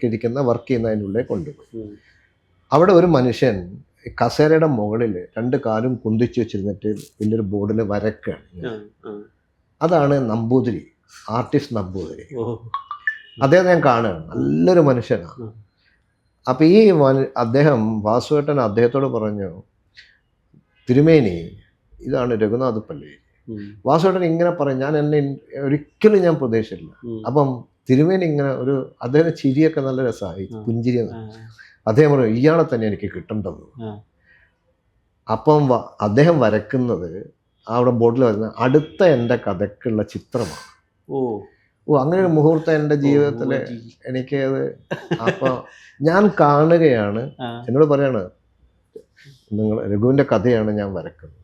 ഇരിക്കുന്ന വർക്ക് ചെയ്യുന്നതിൻ്റെ ഉള്ളിൽ കൊണ്ടുപോയി. അവിടെ ഒരു മനുഷ്യൻ കസേരയുടെ മുകളിൽ 2 കാലും കുന്തിച്ച് വെച്ചിരുന്നിട്ട് വലിയൊരു ബോർഡിൽ വരക്കുകയാണ്. അതാണ് നമ്പൂതിരി, ആർട്ടിസ്റ്റ് നമ്പൂതിരി. അദ്ദേഹം ഞാൻ കാണുകയാണ്, നല്ലൊരു മനുഷ്യനാണ്. അപ്പം ഈ അദ്ദേഹം വാസുവേട്ടൻ അദ്ദേഹത്തോട് പറഞ്ഞു തിരുമേനി ഇതാണ് രഘുനാഥ് പല്ലി. വാസുവേട്ടൻ ഇങ്ങനെ പറയും. എന്നെ ഒരിക്കലും ഞാൻ പ്രതീക്ഷിച്ചില്ല. അപ്പം തിരുമേനി ഇങ്ങനെ അദ്ദേഹം ചിരിയൊക്കെ നല്ല രസമായി, പുഞ്ചിരി. അദ്ദേഹം പറയും ഇയാളെ തന്നെ എനിക്ക് കിട്ടേണ്ടത്. അപ്പം അദ്ദേഹം വരക്കുന്നത് അവിടെ ബോർഡിൽ വരുന്ന അടുത്ത എൻ്റെ കഥയ്ക്കുള്ള ചിത്രമാണ്. അങ്ങനെ ഒരു മുഹൂർത്തം എൻ്റെ ജീവിതത്തിൽ എനിക്കത്. അപ്പോൾ ഞാൻ കാണുകയാണ്, എന്നോട് പറയാണ് നിങ്ങൾ രഘുവിൻ്റെ കഥയാണ് ഞാൻ വരക്കുന്നത്.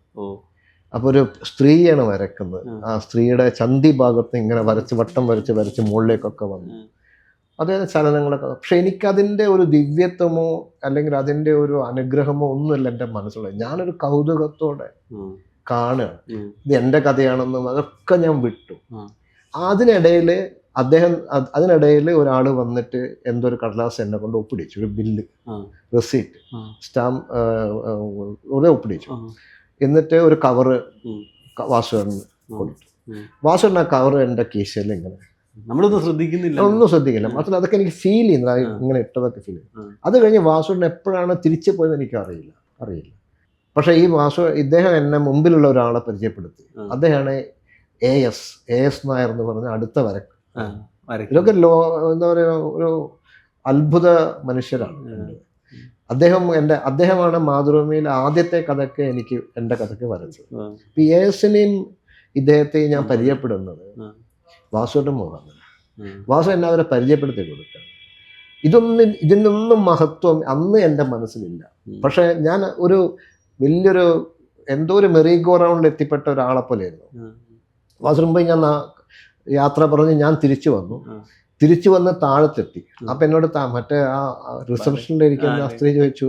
അപ്പോൾ ഒരു സ്ത്രീയാണ് വരക്കുന്നത്. ആ സ്ത്രീയുടെ ചന്തി ഭാഗത്ത് ഇങ്ങനെ വട്ടം വരച്ച് മുകളിലേക്കൊക്കെ വന്നു. അതായത് ചലനങ്ങളൊക്കെ. പക്ഷെ എനിക്കതിൻ്റെ ഒരു ദിവ്യത്വമോ അല്ലെങ്കിൽ അതിൻ്റെ ഒരു അനുഗ്രഹമോ ഒന്നുമില്ല എൻ്റെ മനസ്സിലുള്ളത്. ഞാനൊരു കൗതുകത്തോടെ കാണുക ഇത് എൻ്റെ കഥയാണെന്നും അതൊക്കെ ഞാൻ വിട്ടു. അതിനിടയിൽ ഒരാൾ വന്നിട്ട് എന്തോ ഒരു കടലാസ് എന്നെ കൊണ്ട് ഒപ്പിടിച്ചു, ഒരു ബില്ല്, റെസീറ്റ്, സ്റ്റാമ്പ് ഒപ്പിടിച്ചു. എന്നിട്ട് ഒരു കവറ് വാസുവിന് കൊടുത്തു. വാസുവിന് ആ കവറ് എൻ്റെ കീശയിൽ ഇങ്ങനെ നമ്മളൊന്നും ശ്രദ്ധിക്കുന്നില്ല, ഒന്നും ശ്രദ്ധിക്കില്ല. മാത്രമല്ല അതൊക്കെ എനിക്ക് ഫീൽ ചെയ്യുന്നില്ല, ഇങ്ങനെ ഇട്ടതൊക്കെ ഫീൽ ചെയ്യും. അത് കഴിഞ്ഞ് വാസുവിന് എപ്പോഴാണ് തിരിച്ചു പോയത് എനിക്ക് അറിയില്ല. പക്ഷേ ഈ ഇദ്ദേഹം എന്നെ മുമ്പിലുള്ള ഒരാളെ പരിചയപ്പെടുത്തി. അദ്ദേഹമാണ് AS നായർ എന്ന് പറഞ്ഞ അടുത്ത വരക്ക്. ഇതൊക്കെ എന്താ പറയുക ഒരു അത്ഭുത മനുഷ്യരാണ്. അദ്ദേഹമാണ് മാതൃഭൂമിയിലെ ആദ്യത്തെ കഥയ്ക്ക് എൻ്റെ കഥയ്ക്ക് വരച്ചത്. ഈ ASനെയും ഇദ്ദേഹത്തെയും ഞാൻ പരിചയപ്പെടുന്നത് വാസുവിൻ്റെ മുഖാന്തരം. വാസു എന്നെ അവരെ പരിചയപ്പെടുത്തി കൊടുക്കുക. ഇതിനൊന്നും മഹത്വം അന്ന് എൻ്റെ മനസ്സിലില്ല. പക്ഷെ ഞാൻ ഒരു വലിയൊരു എന്തോ ഒരു മെറീഗോ റൗണ്ടിൽ എത്തിപ്പെട്ട ഒരാളെ പോലെയായിരുന്നു. വാസു മുമ്പ് ഞാൻ യാത്ര പറഞ്ഞ് ഞാൻ തിരിച്ചു വന്ന് താഴത്തെത്തി. അപ്പം എന്നോട് മറ്റേ ആ റിസപ്ഷനിൽ ഇരിക്കുന്ന ആ സ്ത്രീ ചോദിച്ചു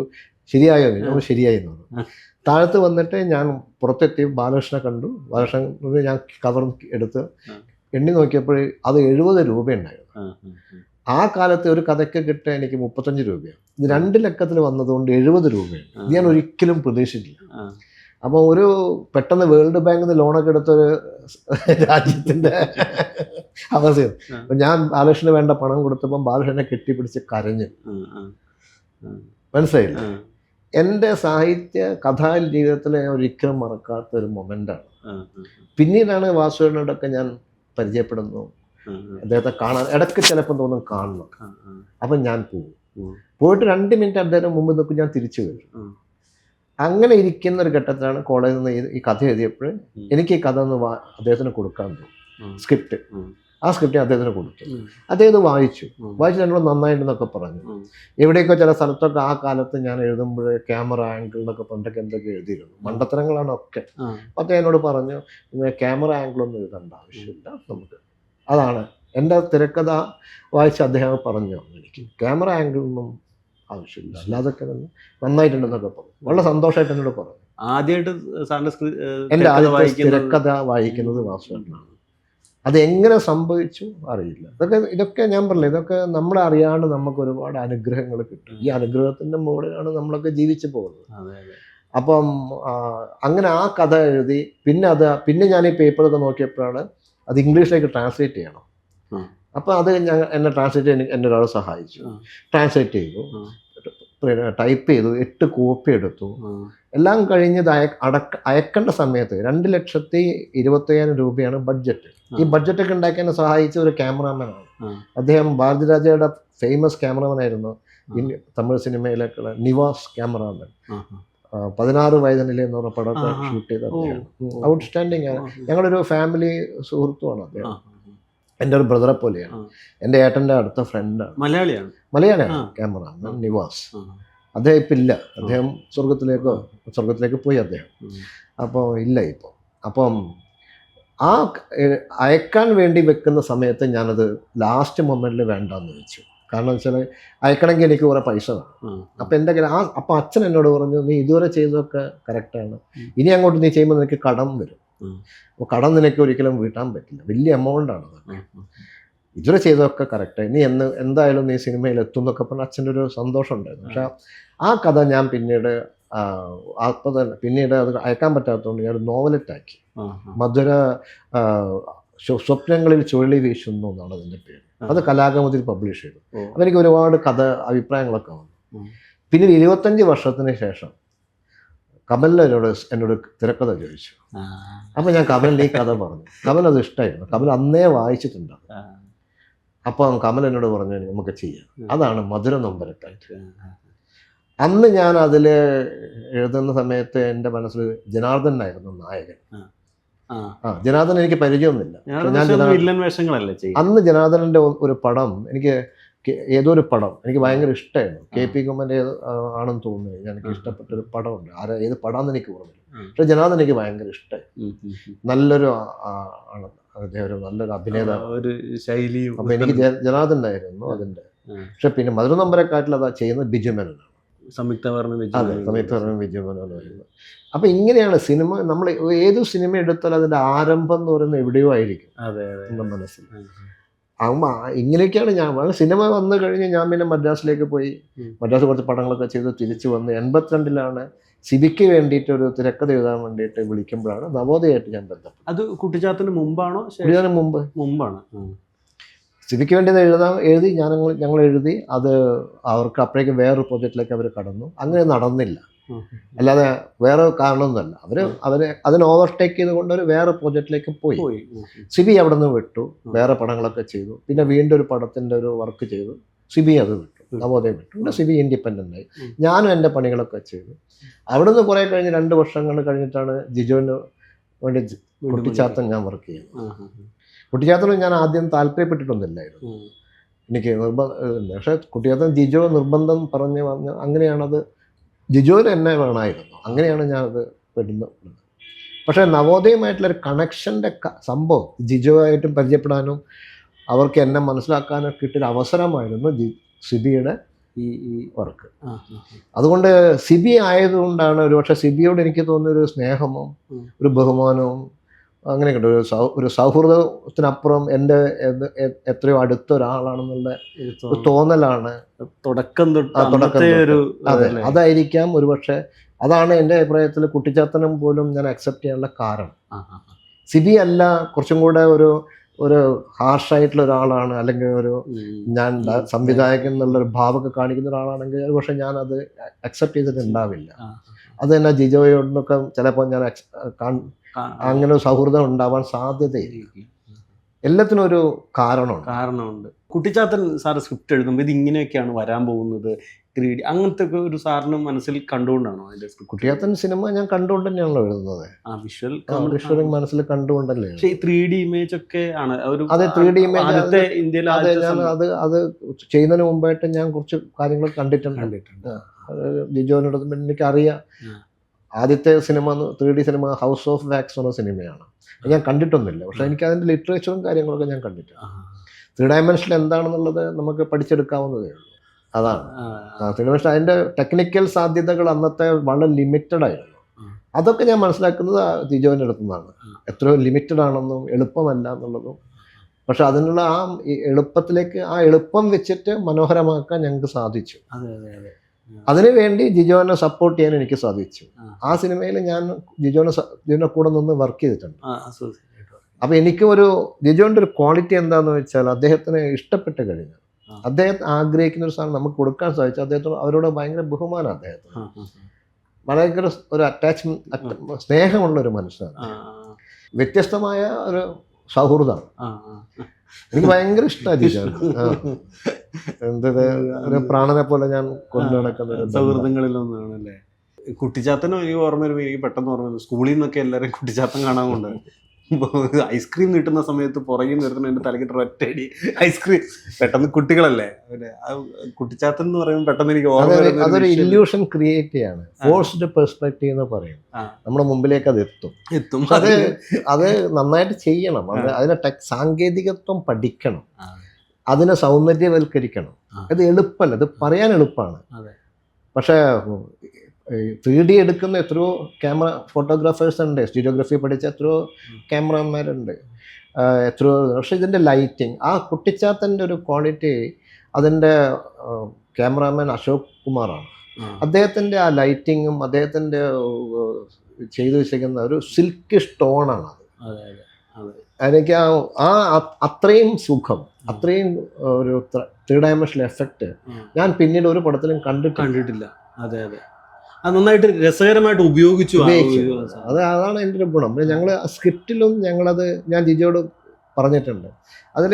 ശരിയായോ? നമ്മൾ ശരിയായി എന്ന് പറഞ്ഞു. താഴത്ത് വന്നിട്ട് ഞാൻ പുറത്തെത്തി. ബാലകൃഷ്ണനെ കണ്ടു. ബാലകൃഷ്ണൻ ഞാൻ കവർ എടുത്ത് എണ്ണി നോക്കിയപ്പോൾ അത് 70 രൂപയുണ്ടായിരുന്നു. ആ കാലത്ത് ഒരു കഥയ്ക്ക് കിട്ടാൻ എനിക്ക് 35 രൂപയാണ്. ഇത് 2 ലക്കത്തിൽ വന്നതുകൊണ്ട് 70 രൂപയാണ്. ഇത് ഞാൻ ഒരിക്കലും പ്രതീക്ഷിച്ചില്ല. അപ്പോൾ പെട്ടെന്ന് വേൾഡ് ബാങ്കിൽ നിന്ന് ലോണൊക്കെ എടുത്തൊരു രാജ്യത്തിൻ്റെ അവസ്ഥയാണ്. അപ്പം ഞാൻ ബാലകൃഷ്ണന് വേണ്ട പണം കൊടുത്തപ്പം ബാലകൃഷ്ണനെ കെട്ടിപ്പിടിച്ച് കരഞ്ഞു. മനസ്സിലായില്ല? എൻ്റെ സാഹിത്യ കഥാ ജീവിതത്തിലെ ഒരിക്കലും മറക്കാത്ത ഒരു മൊമെൻ്റാണ്. പിന്നീടാണ് വാസുവിനോടൊക്കെ ഞാൻ പരിചയപ്പെടുന്നു. അദ്ദേഹത്തെ കാണാൻ ഇടയ്ക്ക് ചിലപ്പോൾ തോന്നും കാണണം. അപ്പം ഞാൻ പോയിട്ട് 2 മിനിറ്റ് അദ്ദേഹം മുമ്പ് നിൽക്കും, ഞാൻ തിരിച്ചു വരും. അങ്ങനെ ഇരിക്കുന്ന ഒരു ഘട്ടത്തിലാണ് കോളേജിൽ നിന്ന് ഈ കഥ എഴുതിയപ്പോൾ എനിക്ക് ഈ കഥ ഒന്ന് അദ്ദേഹത്തിന് കൊടുക്കാൻ തോന്നും. സ്ക്രിപ്റ്റ്, ആ സ്ക്രിപ്റ്റ് അദ്ദേഹത്തിന് കൊടുത്തു. അദ്ദേഹം വായിച്ചു എന്നോട് നന്നായിട്ടുണ്ടെന്നൊക്കെ പറഞ്ഞു. എവിടെയൊക്കെ ചില സ്ഥലത്തൊക്കെ ആ കാലത്ത് ഞാൻ എഴുതുമ്പോൾ ക്യാമറ ആംഗിൾ എന്നൊക്കെ പണ്ടൊക്കെ എന്തൊക്കെ എഴുതിയിരുന്നു, മണ്ടത്തരങ്ങളാണ് ഒക്കെ. അപ്പം അദ്ദേഹം എന്നോട് പറഞ്ഞു ക്യാമറ ആംഗിളൊന്നും എഴുതേണ്ട ആവശ്യമില്ല, നമുക്ക് അതാണ് എൻ്റെ തിരക്കഥ വായിച്ച് അദ്ദേഹം പറഞ്ഞു എനിക്ക് ക്യാമറ ആംഗിളൊന്നും ആവശ്യമില്ല, അല്ലാതൊക്കെ തന്നെ നന്നായിട്ടുണ്ടെന്നൊക്കെ പറഞ്ഞു. വളരെ സന്തോഷമായിട്ട് എന്നോട് പറഞ്ഞു. ആദ്യമായിട്ട് എൻ്റെ ആദ്യത്തെ തിരക്കഥ വായിക്കുന്നത് വാസുവേട്ടനാണ്. അതെങ്ങനെ സംഭവിച്ചു അറിയില്ല. ഇതൊക്കെ ഞാൻ പറഞ്ഞില്ല, ഇതൊക്കെ നമ്മളെ അറിയാണ്ട് നമുക്ക് ഒരുപാട് അനുഗ്രഹങ്ങൾ കിട്ടും. ഈ അനുഗ്രഹത്തിൻ്റെ മുകളിലാണ് നമ്മളൊക്കെ ജീവിച്ചു പോകുന്നത്. അപ്പം അങ്ങനെ ആ കഥ എഴുതി. പിന്നെ ഞാൻ ഈ പേപ്പറൊക്കെ നോക്കിയപ്പോഴാണ് അത് ഇംഗ്ലീഷിലേക്ക് ട്രാൻസ്ലേറ്റ് ചെയ്യണം. അപ്പോൾ അത് എന്നെ ട്രാൻസ്ലേറ്റ് ചെയ്യാൻ എന്നെ ഒരാൾ സഹായിച്ചു. ട്രാൻസ്ലേറ്റ് ചെയ്തു, ടൈപ്പ് ചെയ്തു, 8 കോപ്പി എടുത്തു. എല്ലാം കഴിഞ്ഞത് അയക്കേണ്ട സമയത്ത് 2,21,000 രൂപയാണ് ബഡ്ജറ്റ്. ഈ ബഡ്ജറ്റൊക്കെ ഉണ്ടാക്കാൻ സഹായിച്ച ഒരു ക്യാമറാമാനാണ് അദ്ദേഹം. ഭാരതിരാജയുടെ ഫേമസ് ക്യാമറാമാൻ ആയിരുന്നു തമിഴ് സിനിമയിലേക്കുള്ള നിവാസ് ക്യാമറാമാൻ. 16 വയതിനിലെ എന്ന് പറഞ്ഞ പടമൊക്കെ ഷൂട്ട് ചെയ്ത അദ്ദേഹം. ഔട്ട്സ്റ്റാൻഡിങ് ആണ്. ഞങ്ങളൊരു ഫാമിലി സുഹൃത്തുമാണ് അദ്ദേഹം. എൻ്റെ ഒരു ബ്രദറെ പോലെയാണ്. എൻ്റെ ഏട്ടൻ്റെ അടുത്ത ഫ്രണ്ടാണ്. മലയാളിയാണ് ക്യാമറാമാൻ നിവാസ്. അദ്ദേഹം ഇപ്പം ഇല്ല. അദ്ദേഹം സ്വർഗത്തിലേക്ക് പോയി അദ്ദേഹം. അപ്പോൾ ഇല്ല ഇപ്പോൾ. അപ്പം ആ അയക്കാൻ വേണ്ടി വെക്കുന്ന സമയത്ത് ഞാനത് ലാസ്റ്റ് മൊമെൻറ്റിൽ വേണ്ടാന്ന് വെച്ചു. കാരണം വെച്ചാൽ അയക്കണമെങ്കിൽ എനിക്ക് കുറേ പൈസ വേണം. അപ്പം എൻ്റെ അപ്പം അച്ഛൻ എന്നോട് പറഞ്ഞു, നീ ഇതുവരെ ചെയ്തതൊക്കെ കറക്റ്റാണ്, ഇനി അങ്ങോട്ട് നീ ചെയ്യുമ്പോൾ നിനക്ക് കടം വരും. അപ്പോൾ കടം നിനക്ക് ഒരിക്കലും വീട്ടാൻ പറ്റില്ല, വലിയ എമൗണ്ടാണ് അതൊക്കെ. ഇതുവരെ ചെയ്തതൊക്കെ കറക്റ്റായി, നീ എന്തായാലും നീ സിനിമയിൽ എത്തും എന്നൊക്കെ പറഞ്ഞാൽ അച്ഛൻ്റെ ഒരു സന്തോഷം ഉണ്ടായിരുന്നു. പക്ഷേ ആ കഥ ഞാൻ പിന്നീട് അത് അയക്കാൻ പറ്റാത്തതുകൊണ്ട് ഞാൻ നോവലറ്റാക്കി. മധുര സ്വപ്നങ്ങളിൽ ചുഴലി വീശുന്നു എന്നാണ് അതിൻ്റെ പേര്. അത് കലാകൗമുദിയിൽ പബ്ലിഷ് ചെയ്തു. അപ്പോൾ എനിക്ക് ഒരുപാട് അഭിപ്രായങ്ങളൊക്കെ വന്നു. പിന്നീട് 25 വർഷത്തിന് ശേഷം കമൽ എന്നോട് തിരക്കഥ ചോദിച്ചു. അപ്പം ഞാൻ കമലിൻ്റെ ഈ കഥ പറഞ്ഞു. കമൽ അത് ഇഷ്ടമായിരുന്നു. കമൽ അന്നേ വായിച്ചിട്ടുണ്ട്. അപ്പം കമൽ എന്നോട് പറഞ്ഞു, നമുക്ക് ചെയ്യാം. അതാണ് മധുര നൊമ്പരക്കാറ്റ്. അന്ന് ഞാൻ അതിൽ എഴുതുന്ന സമയത്ത് എൻ്റെ മനസ്സിൽ ജനാർദ്ദനായിരുന്നു നായകൻ. ജനാർദ്ദൻ എനിക്ക് പരിചയമൊന്നുമില്ല. അന്ന് ജനാർദ്ദനൻ്റെ ഒരു പടം ഏതോ ഒരു പടം എനിക്ക് ഭയങ്കര ഇഷ്ടമായിരുന്നു. KP കുമ്മൻ്റെ ആണെന്ന് തോന്നുന്നു. എനിക്ക് ഇഷ്ടപ്പെട്ടൊരു പടമുണ്ട്. ഏത് പടമാണെന്ന് എനിക്ക് ഓർമ്മയില്ല. പക്ഷെ ജനാർദ്ദൻ എനിക്ക് ഭയങ്കര ഇഷ്ടമായി. നല്ലൊരു ആണ് അദ്ദേഹം, ഒരു നല്ലൊരു അഭിനേതാവ് ശൈലിയും. അപ്പം എനിക്ക് ജനാർദ്ദനായിരുന്നു അതിൻ്റെ. പക്ഷെ പിന്നെ മധുര നൊമ്പരക്കാറ്റിൽ അതാ ചെയ്യുന്നത് ബിജു മേനോനാണ്. സംയുക്ത വർണ്ണ ബിജു മേനോനായിരുന്നു. അപ്പം ഇങ്ങനെയാണ് സിനിമ. നമ്മൾ ഏത് സിനിമ എടുത്താലും അതിൻ്റെ ആരംഭം എന്ന് പറയുന്നത് എവിടെയോ ആയിരിക്കും നമ്മുടെ മനസ്സിൽ. ആകുമ്പോൾ ഇങ്ങനെയൊക്കെയാണ് ഞാൻ സിനിമ വന്നു കഴിഞ്ഞ് ഞാൻ പിന്നെ മദ്രാസിലേക്ക് പോയി. മദ്രാസ് കുറച്ച് പടങ്ങളൊക്കെ ചെയ്ത് തിരിച്ചു വന്ന് 82-ലാണ് സിബിക്ക് വേണ്ടിയിട്ട് ഒരു തിരക്കഥ എഴുതാൻ വേണ്ടിയിട്ട് വിളിക്കുമ്പോഴാണ് നവോദയമായിട്ട് ഞാൻ ബന്ധപ്പെട്ടത്. അത് കുട്ടിച്ചാത്തന് മുമ്പാണോ? മുമ്പാണ്. സിബിക്ക് വേണ്ടി എഴുതി ഞങ്ങൾ എഴുതി. അത് അവർക്ക് അപ്പോഴേക്കും വേറൊരു പ്രോജക്റ്റിലേക്ക് അവർ കടന്നു. അങ്ങനെ നടന്നില്ല. അല്ലാതെ വേറെ കാരണമൊന്നുമല്ല. അതിനെ ഓവർടേക്ക് ചെയ്തുകൊണ്ട് അവർ വേറെ പ്രോജക്റ്റിലേക്ക് പോയി. സിബി അവിടെ നിന്ന് വിട്ടു, വേറെ പടങ്ങളൊക്കെ ചെയ്തു. പിന്നെ വീണ്ടും ഒരു പടത്തിൻ്റെ ഒരു വർക്ക് ചെയ്തു. സിബി അത് വിട്ടു, നവോദയം വിട്ടു. പിന്നെ സിബി ഇൻഡിപെൻഡൻ്റ് ആയി. ഞാനും എൻ്റെ പണികളൊക്കെ ചെയ്തു. അവിടെ നിന്ന് കുറേ കഴിഞ്ഞ് 2 വർഷങ്ങൾ കഴിഞ്ഞിട്ടാണ് ജിജോന് വേണ്ടി കുട്ടിച്ചാത്തൻ ഞാൻ വർക്ക് ചെയ്യുന്നത്. കുട്ടിച്ചാത്തന് ഞാൻ ആദ്യം താല്പര്യപ്പെട്ടിട്ടൊന്നുമില്ലായിരുന്നു. എനിക്ക് നിർബന്ധം. പക്ഷേ കുട്ടിച്ചാത്തൻ ജിജോ നിർബന്ധം പറഞ്ഞ് അങ്ങനെയാണത്. ജിജോന് എന്നെ വേണമായിരുന്നു. അങ്ങനെയാണ് ഞാനത് പെടുന്നത്. പക്ഷേ നവോദയമായിട്ടുള്ളൊരു കണക്ഷൻ്റെ സംഭവം ജിജോയായിട്ടും പരിചയപ്പെടാനും അവർക്ക് എന്നെ മനസ്സിലാക്കാനും കിട്ടിയൊരു അവസരമായിരുന്നു സിബിയുടെ ഈ വർക്ക്. അതുകൊണ്ട് സിബി ആയതുകൊണ്ടാണ് ഒരുപക്ഷെ സിബിയോട് എനിക്ക് തോന്നിയൊരു സ്നേഹവും ഒരു ബഹുമാനവും അങ്ങനെയൊക്കെ ഒരു സൗഹൃദത്തിനപ്പുറം എൻ്റെ എത്രയോ അടുത്ത ഒരാളാണെന്നുള്ള ഒരു തോന്നലാണ് തുടക്കം. അതെ, അതായിരിക്കാം ഒരുപക്ഷെ. അതാണ് എൻ്റെ അഭിപ്രായത്തിൽ കുട്ടിച്ചാത്തനം പോലും ഞാൻ അക്സെപ്റ്റ് ചെയ്യാനുള്ള കാരണം. സിബി അല്ല, കുറച്ചും കൂടെ ഒരു ഹാർഷായിട്ടുള്ള ഒരാളാണ്, അല്ലെങ്കിൽ ഞാൻ സംവിധായകൻ എന്നുള്ളൊരു ഭാവമൊക്കെ കാണിക്കുന്ന ഒരാളാണെങ്കിൽ ഒരുപക്ഷെ ഞാനത് അക്സെപ്റ്റ് ചെയ്തിട്ടുണ്ടാവില്ല. അത് തന്നെ ജിജോയോടൊക്കെ ചിലപ്പോൾ ഞാൻ അങ്ങനെ ഒരു സൗഹൃദം ഉണ്ടാവാൻ സാധ്യതയില്ല. എല്ലാത്തിനും ഒരു കാരണമുണ്ട്. കുട്ടിച്ചാത്തൻ സാറ് സ്ക്രിപ്റ്റ് എഴുതുമ്പോൾ ഇത് ഇങ്ങനെയൊക്കെയാണ് വരാൻ പോകുന്നത്, 3D അങ്ങനത്തെ ഒക്കെ ഒരു സാറിന് മനസ്സിൽ കണ്ടുകൊണ്ടാണോ അതിന്റെ സ്ക്രിപ്റ്റ്? കുട്ടിച്ചാത്തൻ സിനിമ ഞാൻ കണ്ടുകൊണ്ട് തന്നെയാണല്ലോ എഴുതുന്നത്. വിഷ്വൽ മനസ്സിൽ കണ്ടുകൊണ്ടല്ലേ. പക്ഷേ 3D ഇമേജ് ഒക്കെ ആണ്. അതെ, 3D ഇമേജ് ഇന്ത്യയിൽ അത് ചെയ്യുന്നതിന് മുമ്പായിട്ട് ഞാൻ കുറച്ച് കാര്യങ്ങൾ കണ്ടിട്ടുണ്ട്. ജിജോനോട് എനിക്കറിയാം. ആദ്യത്തെ cinema 3D cinema house of wax എന്ന സിനിമയാണ്. ഞാൻ കണ്ടിട്ടൊന്നുമില്ല. പക്ഷെ എനിക്ക് അതിൻ്റെ ലിറ്ററേച്ചറും കാര്യങ്ങളൊക്കെ ഞാൻ കണ്ടിട്ടുണ്ട്. 3 ഡയമെൻഷനിൽ എന്താണെന്നുള്ളത് നമുക്ക് പഠിച്ചെടുക്കാവുന്നതേ ഉള്ളൂ. അതാണ് 3 ഡയമെൻഷൻ. അതിൻ്റെ ടെക്നിക്കൽ സാധ്യതകൾ അന്നത്തെ വളരെ ലിമിറ്റഡ് ആയിരുന്നു. അതൊക്കെ ഞാൻ മനസ്സിലാക്കുന്നത് ജിജോൻ്റെ അടുത്തു നിന്നാണ്. എത്രയോ ലിമിറ്റഡ് ആണെന്നും എളുപ്പമല്ല എന്നുള്ളതും. പക്ഷെ അതിനുള്ള എളുപ്പത്തിലേക്ക് എളുപ്പം വെച്ചിട്ട് മനോഹരമാക്കാൻ ഞങ്ങൾക്ക് സാധിച്ചു. അതിനു വേണ്ടി ജിജോനെ സപ്പോർട്ട് ചെയ്യാൻ എനിക്ക് സാധിച്ചു. ആ സിനിമയിൽ ഞാൻ ജിജോനെ കൂടെ നിന്ന് വർക്ക് ചെയ്തിട്ടുണ്ട്. അപ്പോൾ എനിക്ക് ജിജോൻ്റെ ഒരു ക്വാളിറ്റി എന്താണെന്ന് വെച്ചാൽ അദ്ദേഹത്തിന് ഇഷ്ടപ്പെട്ട് കഴിഞ്ഞാൽ അദ്ദേഹം ആഗ്രഹിക്കുന്ന ഒരു സാധനം നമുക്ക് കൊടുക്കാൻ സാധിച്ചു. അദ്ദേഹത്തിന് അവരോട് ഭയങ്കര ബഹുമാനം, അദ്ദേഹത്തിന് ഭയങ്കര ഒരു അറ്റാച്ച്മെന്റ്, സ്നേഹമുള്ള ഒരു മനുഷ്യനാണ്. വ്യത്യസ്തമായ ഒരു സൗഹൃദമാണ്. എനിക്ക് ഭയങ്കര ഇഷ്ടമാണ് ജിജോ. എന്തത് ഒരു പ്രാണനെ പോലെ ഞാൻ കൊണ്ടു നടക്കുന്ന സൗഹൃദങ്ങളിലൊന്നാണല്ലേ. കുട്ടിച്ചാത്തനും എനിക്ക് ഓർമ്മ വരുമ്പോൾ എനിക്ക് പെട്ടെന്ന് ഓർമ്മ വരും, സ്കൂളിൽ നിന്നൊക്കെ എല്ലാവരും കുട്ടിച്ചാത്തൻ കാണാൻ കൊണ്ട് ഐസ്ക്രീം കിട്ടുന്ന സമയത്ത് പുറകിൽ നിർത്തുന്ന എൻ്റെ തലക്കിട്ട് ഒറ്റയടി ഐസ്ക്രീം. പെട്ടെന്ന് കുട്ടികളല്ലേ, കുട്ടിച്ചാത്തൻ എന്ന് പറയുമ്പോൾ പെട്ടെന്ന് എനിക്ക് ഓർമ്മ അതൊരു ഇല്യൂഷൻ ക്രിയേറ്റ് ചെയ്യാണ്. ഫോഴ്സ്ഡ് പെർസ്പെക്റ്റീവ് എന്ന് പറയും. നമ്മുടെ മുമ്പിലേക്ക് അത് എത്തും. അത് നന്നായിട്ട് ചെയ്യണം. അതിനെ സാങ്കേതികത്വം പഠിക്കണം, അതിനെ സൗന്ദര്യവൽക്കരിക്കണം. അത് എളുപ്പമല്ല, അത് പറയാൻ എളുപ്പമാണ്. പക്ഷേ 3D എടുക്കുന്ന എത്രയോ ക്യാമറ ഫോട്ടോഗ്രാഫേഴ്സ് ഉണ്ട്, സ്റ്റീരിയോഗ്രഫി പഠിച്ച എത്രയോ ക്യാമറമാന്മാരുണ്ട്, എത്രയോ. പക്ഷെ ഇതിൻ്റെ ലൈറ്റിങ്, ആ കുട്ടിച്ചാത്തൻ്റെ ഒരു ക്വാളിറ്റി അതിൻ്റെ ക്യാമറാമാൻ അശോക് കുമാറാണ്. അദ്ദേഹത്തിൻ്റെ ആ ലൈറ്റിങ്ങും അദ്ദേഹത്തിൻ്റെ ചെയ്തു വെച്ചിരിക്കുന്ന ഒരു സിൽക്ക് സ്റ്റോണാണ് അത്. എനിക്ക് അത്രയും സുഖം, അത്രയും ഒരു 3 ഡയമെൻഷണൽ എഫക്റ്റ് ഞാൻ പിന്നീട് ഒരു പടത്തിലും കണ്ടിട്ടില്ല. അതെ, അത് നന്നായിട്ട് രസകരമായിട്ട് ഉപയോഗിച്ചു. അതാണ് എൻ്റെ ഒരു ഗുണം. ഞങ്ങൾ സ്ക്രിപ്റ്റിലും ഞാൻ ജിജോട് പറഞ്ഞിട്ടുണ്ട്, അതിൽ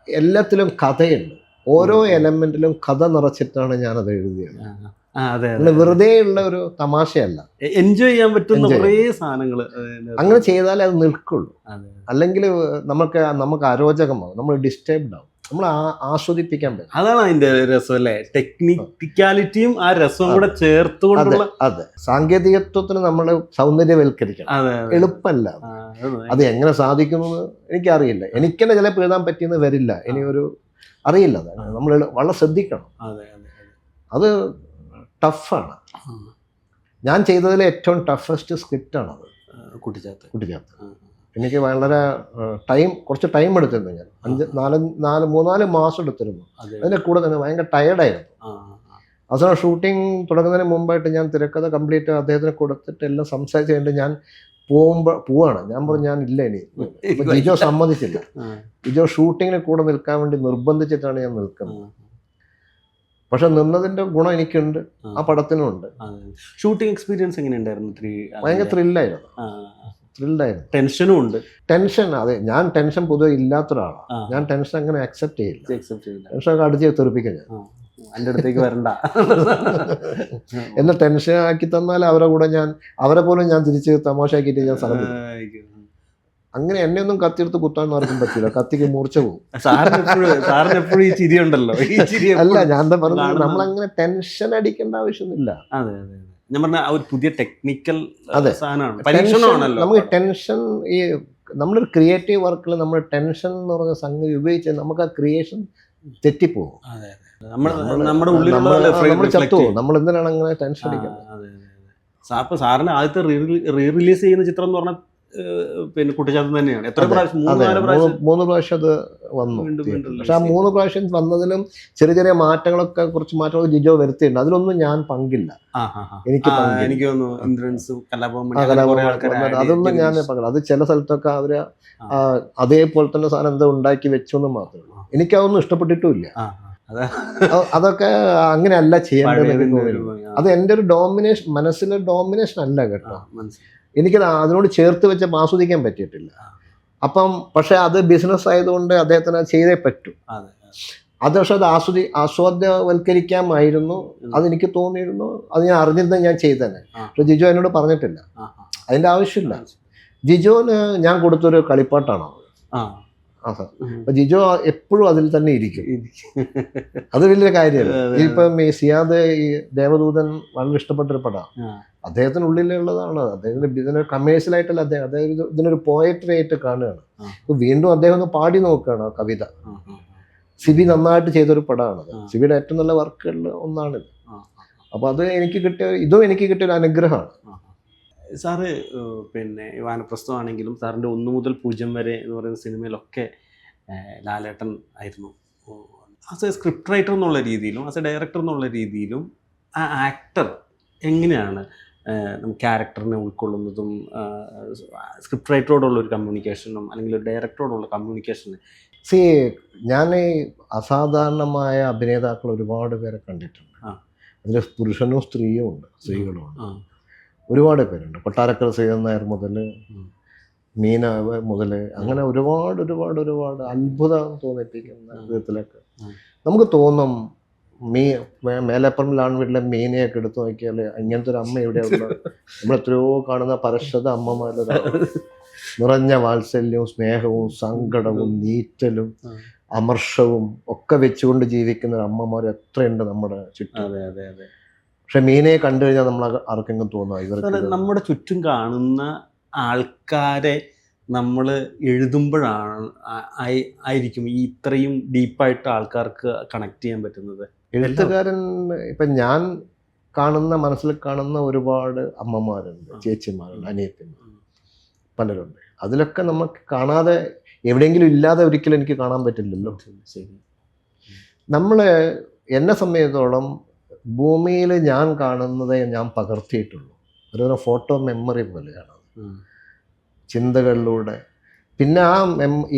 എല്ലാത്തിലും കഥയുണ്ട്. ഓരോ എലമെന്റിലും കഥ നിറച്ചിട്ടാണ് ഞാനത് എഴുതിയത്. വെറുതെ ഉള്ള ഒരു തമാശയല്ല, എൻജോയ് ചെയ്യാൻ പറ്റുന്ന കുറേ സാധനങ്ങൾ. അങ്ങനെ ചെയ്താലേ അത് നിൽക്കുള്ളൂ. അല്ലെങ്കിൽ നമുക്ക് അരോചകമാവും, നമ്മൾ ഡിസ്റ്റർബ്ഡ് ആവും, നമ്മൾ ആസ്വദിപ്പിക്കാൻ പറ്റും. അതാണ് അതിന്റെ രസം അല്ലേ, ടെക്നിക്കാലിറ്റിയും ആ രസവും കൂടെ ചേർത്തുകൊണ്ടുള്ള. അതെ, സാങ്കേതികത്വത്തിന് നമ്മൾ സൗന്ദര്യവൽക്കരിക്കണം. എളുപ്പമല്ല. അത് എങ്ങനെ സാധിക്കുന്നത് എനിക്കറിയില്ല. എനിക്ക് തന്നെ ചിലപ്പോൾ എഴുതാൻ പറ്റിയെന്ന് വരില്ല, അറിയില്ല. നമ്മൾ വളരെ ശ്രദ്ധിക്കണം. അത് ടഫാണ്. ഞാൻ ചെയ്തതിലെ ഏറ്റവും ടഫസ്റ്റ് സ്ക്രിപ്റ്റാണത് കുട്ടിച്ചാത്ത്. എനിക്ക് വളരെ കുറച്ച് ടൈം എടുത്തിരുന്നു. ഞാൻ 3-4 മാസം എടുത്തിരുന്നു. അതിൻ്റെ കൂടെ തന്നെ ഭയങ്കര ടയർഡായിരുന്നു. അവസാനം ഷൂട്ടിംഗ് തുടങ്ങുന്നതിന് മുമ്പായിട്ട് ഞാൻ തിരക്കഥ കംപ്ലീറ്റ് അദ്ദേഹത്തിന് കൊടുത്തിട്ട് എല്ലാം സംസാരിച്ച് കഴിഞ്ഞിട്ട് ഞാൻ പോവാണ്. ഞാൻ പറഞ്ഞു ഞാനില്ല ഇനി. ജിജോ സമ്മതിച്ചില്ല. ജിജോ ഷൂട്ടിങ്ങിന് കൂടെ നിൽക്കാൻ വേണ്ടി നിർബന്ധിച്ചിട്ടാണ് ഞാൻ നിൽക്കുന്നത്. പക്ഷെ നിന്നതിൻ്റെ ഗുണം എനിക്കുണ്ട്, ആ പടത്തിനുണ്ട്. ഷൂട്ടിംഗ് എക്സ്പീരിയൻസ് എങ്ങനെയുണ്ടായിരുന്നു? ഭയങ്കര ത്രില്ലായിരുന്നു. ടെൻഷനും ഉണ്ട്. അതെ, ഞാൻ ടെൻഷൻ പൊതുവെ ഇല്ലാത്തൊരാളാണ്. ഞാൻ ടെൻഷൻ അങ്ങനെ അക്സെപ്റ്റ് ചെയ്യില്ല. ടെൻഷനൊക്കെ അടിച്ച് തെറിപ്പിക്കാൻ ഞാൻ എൻ്റെ അടുത്തേക്ക് വരണ്ട. എന്നെ ടെൻഷൻ ആക്കി തന്നാൽ അവരെ പോലും ഞാൻ തിരിച്ച് തമാശയാക്കിയിട്ട് ഞാൻ സ്ഥലം അങ്ങനെ എന്നെ ഒന്നും കത്തിയെടുത്ത് കുത്താൻ ആർക്കും പറ്റില്ല. കത്തിക്ക് മൂർച്ച പോകും. സാറിനെപ്പോഴും ഈ ചിരി ഉണ്ടല്ലോ. അല്ല, ഞാൻ എന്താ പറഞ്ഞത്, നമ്മളങ്ങനെ ടെൻഷൻ അടിക്കേണ്ട ആവശ്യമൊന്നുമില്ല. ഞാൻ പറഞ്ഞ ഒരു പുതിയ ടെക്നിക്കൽ സാധനമാണ്. നമുക്ക് ടെൻഷൻ, നമ്മളൊരു ക്രിയേറ്റീവ് വർക്കിൽ നമ്മൾ ടെൻഷൻ എന്ന് പറഞ്ഞ സംഗതി ഉപയോഗിച്ച് നമുക്ക് ആ ക്രിയേഷൻ തെറ്റിപ്പോകും. നമ്മൾ ചത്തുപോകും. നമ്മൾ എന്തിനാണ് അങ്ങനെ ടെൻഷൻ അടിക്കുന്നത്? സാറിന് ആദ്യത്തെ റീ റിലീസ് ചെയ്യുന്ന ചിത്രം എന്ന് പറഞ്ഞാൽ പിന്നെ കുട്ടിച്ചാത്തൻ തന്നെയാണ്. എത്ര പ്രാവശ്യം? 3 പ്രാവശ്യം അത് വന്നു. പക്ഷെ ആ 3 പ്രാവശ്യം വന്നതിലും ചെറിയ കുറച്ച് മാറ്റങ്ങൾ ജിജോ വരുത്തിയിട്ടുണ്ട്. അതിലൊന്നും ഞാൻ പങ്കില്ല. എനിക്ക് അതൊന്നും ഞാൻ പങ്കില്ല. അത് ചില സ്ഥലത്തൊക്കെ അവര് അതേപോലെ തന്നെ സാധനം എന്താ ഉണ്ടാക്കി വെച്ചൊന്നും മാത്രമേ ഉള്ളൂ. എനിക്കതൊന്നും ഇഷ്ടപ്പെട്ടിട്ടുമില്ല. അതൊക്കെ അങ്ങനെയല്ല ചെയ്യേണ്ടത്. അത് എൻ്റെ ഒരു ഡോമിനേഷൻ, മനസ്സിലെ ഡോമിനേഷൻ അല്ല കേട്ടോ. എനിക്ക് അതിനോട് ചേർത്ത് വെച്ച് ആസ്വദിക്കാൻ പറ്റിയിട്ടില്ല. പക്ഷെ അത് ബിസിനസ് ആയതുകൊണ്ട് അദ്ദേഹത്തിന് ചെയ്തേ പറ്റൂ. അത് പക്ഷെ അത് ആസ്വാദ്യവൽക്കരിക്കാമായിരുന്നു. അതെനിക്ക് തോന്നിയിരുന്നു. അത് ഞാൻ അറിഞ്ഞിരുന്ന ഞാൻ ചെയ്തതന്നെ. പക്ഷെ ജിജോ എന്നോട് പറഞ്ഞിട്ടില്ല, അതിൻ്റെ ആവശ്യമില്ല. ജിജോന് ഞാൻ കൊടുത്തൊരു കളിപ്പാട്ടാണ് അപ്പൊ ജിജോ എപ്പോഴും അതിൽ തന്നെ ഇരിക്കും. അത് വലിയൊരു കാര്യമല്ല. ഇപ്പം ഈ സിയാദ്, ഈ ദേവദൂതൻ വളരെ ഇഷ്ടപ്പെട്ടൊരു പടമാണ്. അദ്ദേഹത്തിനുള്ളിലുള്ളതാണ്. അദ്ദേഹത്തിന് ഇതിനൊരു കമേഴ്ഷ്യലായിട്ടല്ല, അദ്ദേഹം ഇതിനൊരു പോയട്രി ആയിട്ട് കാണുകയാണ്. വീണ്ടും അദ്ദേഹം ഒന്ന് പാടി നോക്കുകയാണ് ആ കവിത. സിബി നന്നായിട്ട് ചെയ്തൊരു പടമാണത്. സിബിയുടെ ഏറ്റവും നല്ല വർക്കുകളിൽ ഒന്നാണിത്. അപ്പോൾ അത് എനിക്ക് കിട്ടിയൊരു അനുഗ്രഹമാണ്. സാറ് പിന്നെ വാനപ്രസ്ഥമാണെങ്കിലും സാറിൻ്റെ 1 മുതൽ 0 വരെ എന്ന് പറയുന്ന സിനിമയിലൊക്കെ ലാലേട്ടൻ ആയിരുന്നു. ആസ് എ സ്ക്രിപ്റ്റ് റൈറ്റർ എന്നുള്ള രീതിയിലും ആസ് എ ഡയറക്ടർ എന്നുള്ള രീതിയിലും ആ ആക്ടർ എങ്ങനെയാണ് ക്യാരക്ടറിനെ ഉൾക്കൊള്ളുന്നതും സ്ക്രിപ്റ്റ് റൈറ്ററോടുള്ള ഒരു കമ്മ്യൂണിക്കേഷനും അല്ലെങ്കിൽ ഒരു ഡയറക്ടറോടുള്ള കമ്മ്യൂണിക്കേഷനും? സി, ഞാൻ ഈ അസാധാരണമായ അഭിനേതാക്കൾ ഒരുപാട് പേരെ കണ്ടിട്ടുണ്ട്. അതിൽ പുരുഷനും സ്ത്രീയും ഉണ്ട്, സ്ത്രീകളും ഉണ്ട്, ഒരുപാട് പേരുണ്ട്. കൊട്ടാരക്കര ശ്രീധരൻ നായർ മുതൽ മീന മുതൽ അങ്ങനെ ഒരുപാട് ഒരുപാട് ഒരുപാട് അത്ഭുതം തോന്നിപ്പിക്കുന്ന വിധത്തിലൊക്കെ നമുക്ക് തോന്നും. മേലപ്പറമ്പിലാണ് വീട്ടിലെ മീനയൊക്കെ എടുത്തു നോക്കിയാൽ ഇങ്ങനത്തെ ഒരു അമ്മ എവിടെയുള്ള നമ്മൾ എത്രയോ കാണുന്ന പരശത അമ്മമാരുടെ നിറഞ്ഞ വാത്സല്യവും സ്നേഹവും സങ്കടവും നീറ്റലും അമർഷവും ഒക്കെ വെച്ചുകൊണ്ട് ജീവിക്കുന്ന അമ്മമാർ എത്രയുണ്ട് നമ്മുടെ ചുറ്റും. പക്ഷെ മീനയെ കണ്ടു കഴിഞ്ഞാൽ നമ്മൾ ആർക്കെങ്കിലും തോന്നുക ഇവർക്ക് നമ്മുടെ ചുറ്റും കാണുന്ന ആൾക്കാരെ നമ്മൾ എഴുതുമ്പോഴാണ് ആയിരിക്കും ഈ ഇത്രയും ഡീപ്പായിട്ട് ആൾക്കാർക്ക് കണക്ട് ചെയ്യാൻ പറ്റുന്നത്. എഴുത്തുകാരൻ ഇപ്പം ഞാൻ കാണുന്ന മനസ്സിൽ കാണുന്ന ഒരുപാട് അമ്മമാരുണ്ട്, ചേച്ചിമാരുണ്ട്, അനിയത്തിമാർ പലരുണ്ട്. അതിലൊക്കെ നമുക്ക് കാണാതെ എവിടെയെങ്കിലും ഇല്ലാതെ ഒരിക്കലും എനിക്ക് കാണാൻ പറ്റില്ലല്ലോ. നമ്മൾ എന്നെ സംബന്ധിച്ചിടത്തോളം ഭൂമിയിൽ ഞാൻ കാണുന്നതേ ഞാൻ പകർത്തിയിട്ടുള്ളൂ. ഒരു ഫോട്ടോ മെമ്മറി പോലെയാണ് ചിന്തകളിലൂടെ. പിന്നെ ആ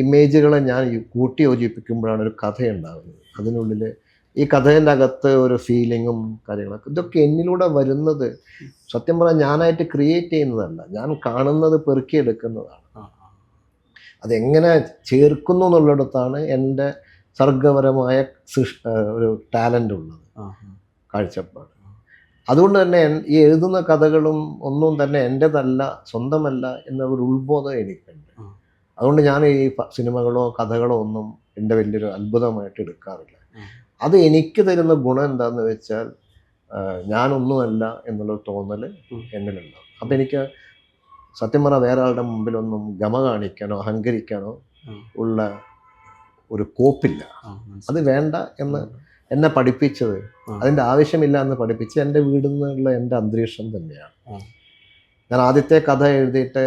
ഇമേജുകളെ ഞാൻ കൂട്ടി യോജിപ്പിക്കുമ്പോഴാണ് ഒരു കഥയുണ്ടാകുന്നത്. അതിനുള്ളിൽ ഈ കഥേൻ്റെ അകത്ത് ഒരു ഫീലിങ്ങും കാര്യങ്ങളൊക്കെ ഇതൊക്കെ എന്നിലൂടെ വരുന്നത് സത്യം പറഞ്ഞാൽ ഞാനായിട്ട് ക്രിയേറ്റ് ചെയ്യുന്നതല്ല, ഞാൻ കാണുന്നത് പെറുക്കിയെടുക്കുന്നതാണ്. അതെങ്ങനെ ചേർക്കുന്നു എന്നുള്ളിടത്താണ് എൻ്റെ സർഗപരമായ ഒരു ടാലൻ്റ് ഉള്ളത്, കാഴ്ചപ്പാട്. അതുകൊണ്ട് തന്നെ ഈ എഴുതുന്ന കഥകളും ഒന്നും തന്നെ എൻ്റെതല്ല, സ്വന്തമല്ല എന്നൊരു ഉത്ബോധം എനിക്കുണ്ട്. അതുകൊണ്ട് ഞാൻ ഈ സിനിമകളോ കഥകളോ ഒന്നും എൻ്റെ വലിയൊരു അത്ഭുതമായിട്ട് എടുക്കാറില്ല. അത് എനിക്ക് തരുന്ന ഗുണം എന്താണെന്ന് വെച്ചാൽ ഞാനൊന്നുമല്ല എന്നുള്ളൊരു തോന്നൽ എന്നിലുണ്ടാവും. അപ്പം എനിക്ക് സത്യം പറഞ്ഞാൽ വേറെ ആളുടെ മുമ്പിലൊന്നും ഗമ കാണിക്കാനോ അഹങ്കരിക്കാനോ ഉള്ള ഒരു കോപ്പില്ല. അത് വേണ്ട എന്ന് എന്നെ പഠിപ്പിച്ചത്, അതിൻ്റെ ആവശ്യമില്ല എന്ന് പഠിപ്പിച്ച് എൻ്റെ വീടിൽ നിന്നുള്ള എൻ്റെ അന്തരീക്ഷം തന്നെയാണ്. ഞാൻ ആദ്യത്തെ കഥ എഴുതിയിട്ട്